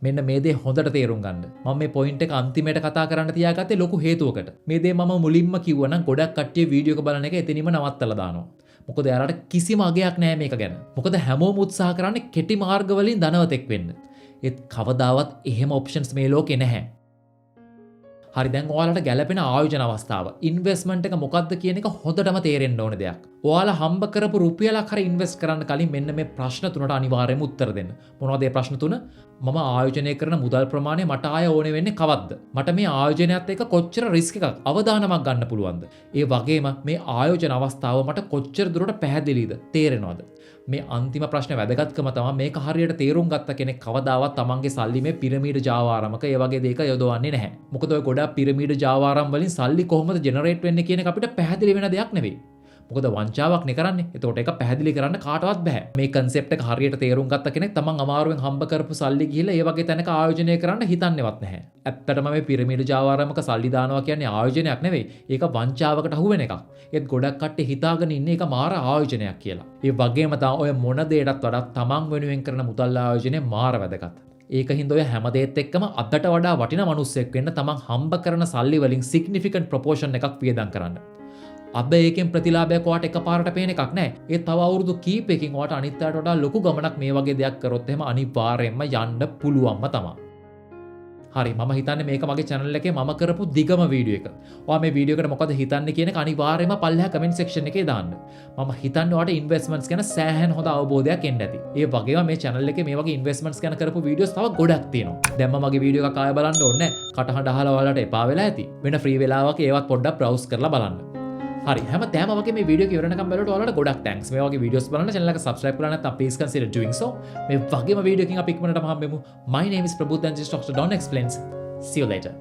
මෙන්න මේ දේ හොඳට තේරුම් ගන්න. මම මේ පොයින්ට් එක අන්තිමයට කතා කරන්න තියාගත්තේ ලොකු හේතුවකට. මේ දේ මම මුලින්ම කිව්වනම් ගොඩක් කට්ටිය වීඩියෝ එක බලන එක එතනින්ම නවත්තලා දානවා. මොකද එයාලට කිසිම අගයක් නැහැ මේක ගැන. මොකද හැමෝම උත්සාහ කරන්නේ කෙටි මාර්ග වලින් ධනවතෙක් වෙන්න. ඒත් කවදාවත් එහෙම ඔප්ෂන්ස් මේ ලෝකේ නැහැ. හරි දැන් ඔයාලට ගැලපෙන ආයෝජන අවස්ථාව ඉන්වෙස්ට්මන්ට් එක මොකක්ද කියන එක හොඳටම තේරෙන්න ඕන දෙයක්. ඔයාලා හම්බ කරපු රුපියලක් හරි ඉන්වෙස්ට් කරන්න කලින් මෙන්න මේ ප්‍රශ්න තුනට අනිවාර්යයෙන්ම උත්තර දෙන්න. මොනවද මේ ප්‍රශ්න තුන? මම ආයෝජනය කරන මුදල් ප්‍රමාණය මට ආය ඕනේ වෙන්නේ කවද්ද? මට මේ ආයෝජනයත් එක්ක කොච්චර රිස්ක් එකක් අවදානමක් ගන්න පුළුවන්ද? ඒ වගේම මේ ආයෝජන අවස්ථාව මට කොච්චර දුරට පැහැදිලිද? තේරෙනවද? මේ අන්තිම ප්‍රශ්න වැදගත්කම තමයි මේක හරියට තේරුම් ගත්ත කෙනෙක් කවදාවත් තමන්ගේ සල්ලි මේ පිරමීඩ ජාවාරමක ඒ වගේ දෙයක යොදවන්නේ නැහැ. මොකද ඔය ගොඩක් පිරමීඩ ජාවාරම් වලින් සල්ලි කොහොමද ජෙනරේට් වෙන්නේ කියන එක අපිට පැහැදිලි වෙන දෙයක් නෙවෙයි. මොකද වංචාවක් නේ කරන්නේ. එතකොට ඒක පැහැදිලි කරන්න කාටවත් බෑ. මේ concept එක හරියට තේරුම් ගත්ත කෙනෙක් තමන් අමාරුවෙන් හම්බ කරපු සල්ලි ගිහිල්ලා ඒ වගේ තැනක ආයෝජනය කරන්න හිතන්නේවත් නැහැ. ඇත්තටම මේ පිරමීඩ ජාවාරමක සල්ලි දානවා කියන්නේ ආයෝජනයක් නෙවෙයි. ඒක වංචාවකට අහු වෙන එකක්. ඒත් ගොඩක් කට්ටිය හිතාගෙන ඉන්නේ ඒක මාර ආයෝජනයක් කියලා. ඒ වගේම තමයි ඔය මොන දෙයකටත් වඩා තමන් වෙනුවෙන් කරන මුදල් ආයෝජනය මාර වැදගත්. ඒකින්ද ඔය හැම දෙයත් එක්කම අදට වඩා වටින මිනිස්සෙක් වෙන්න තමන් හම්බ කරන සල්ලි වලින් significant proportion එකක් වියදම් කරන්න. අබ ඒකෙන් ප්‍රතිලාභයක් ඔයාට එකපාරට පේන එකක් නෑ. ඒ තව අවුරුදු කීපයකින් ඔයාට අනිත් අයට වඩා ලොකු ගමනක් මේ වගේ දෙයක් කරොත් එහෙම අනිවාර්යයෙන්ම යන්න පුළුවන්ම තමයි. හරි මම හිතන්නේ මේක මගේ channel එකේ මම කරපු දිගම වීඩියෝ එක. ඔයා මේ වීඩියෝ එකට මොකද හිතන්නේ කියන එක අනිවාර්යයෙන්ම පල්ලෙහා comment section එකේ දාන්න. මම හිතන්නේ ඔයාට investments ගැන සෑහෙන හොඳ අවබෝධයක් එන්න ඇති. ඒ වගේම මේ channel එකේ මේ වගේ investments ගැන කරපු වීඩියෝස් තව ගොඩක් තියෙනවා. දැන් මම මගේ වීඩියෝ එකක් ආයෙ බලන්න ඕනේ නැහැ. කටහඬ අහලා ඔයාලට එපා වෙලා ඇති. වෙන ෆ්‍රී වෙලාවක ඒවත් පොඩ්ඩක් browse කරලා බලන්න. හරි හැමතැනම වගේ මේ වීඩියෝ එක ඉවරනකම් බලනකොට ඔයාලට ගොඩක් thanks. මේ වගේ වීඩියෝස් බලන්න channel එක subscribe කරලා නැත්නම් please consider doing so. මේ වගේම වීඩියෝ එකකින් අපි ඉක්මනටම හම්බෙමු. My name is Prabodh and this is Dr. Don Explains. See you later.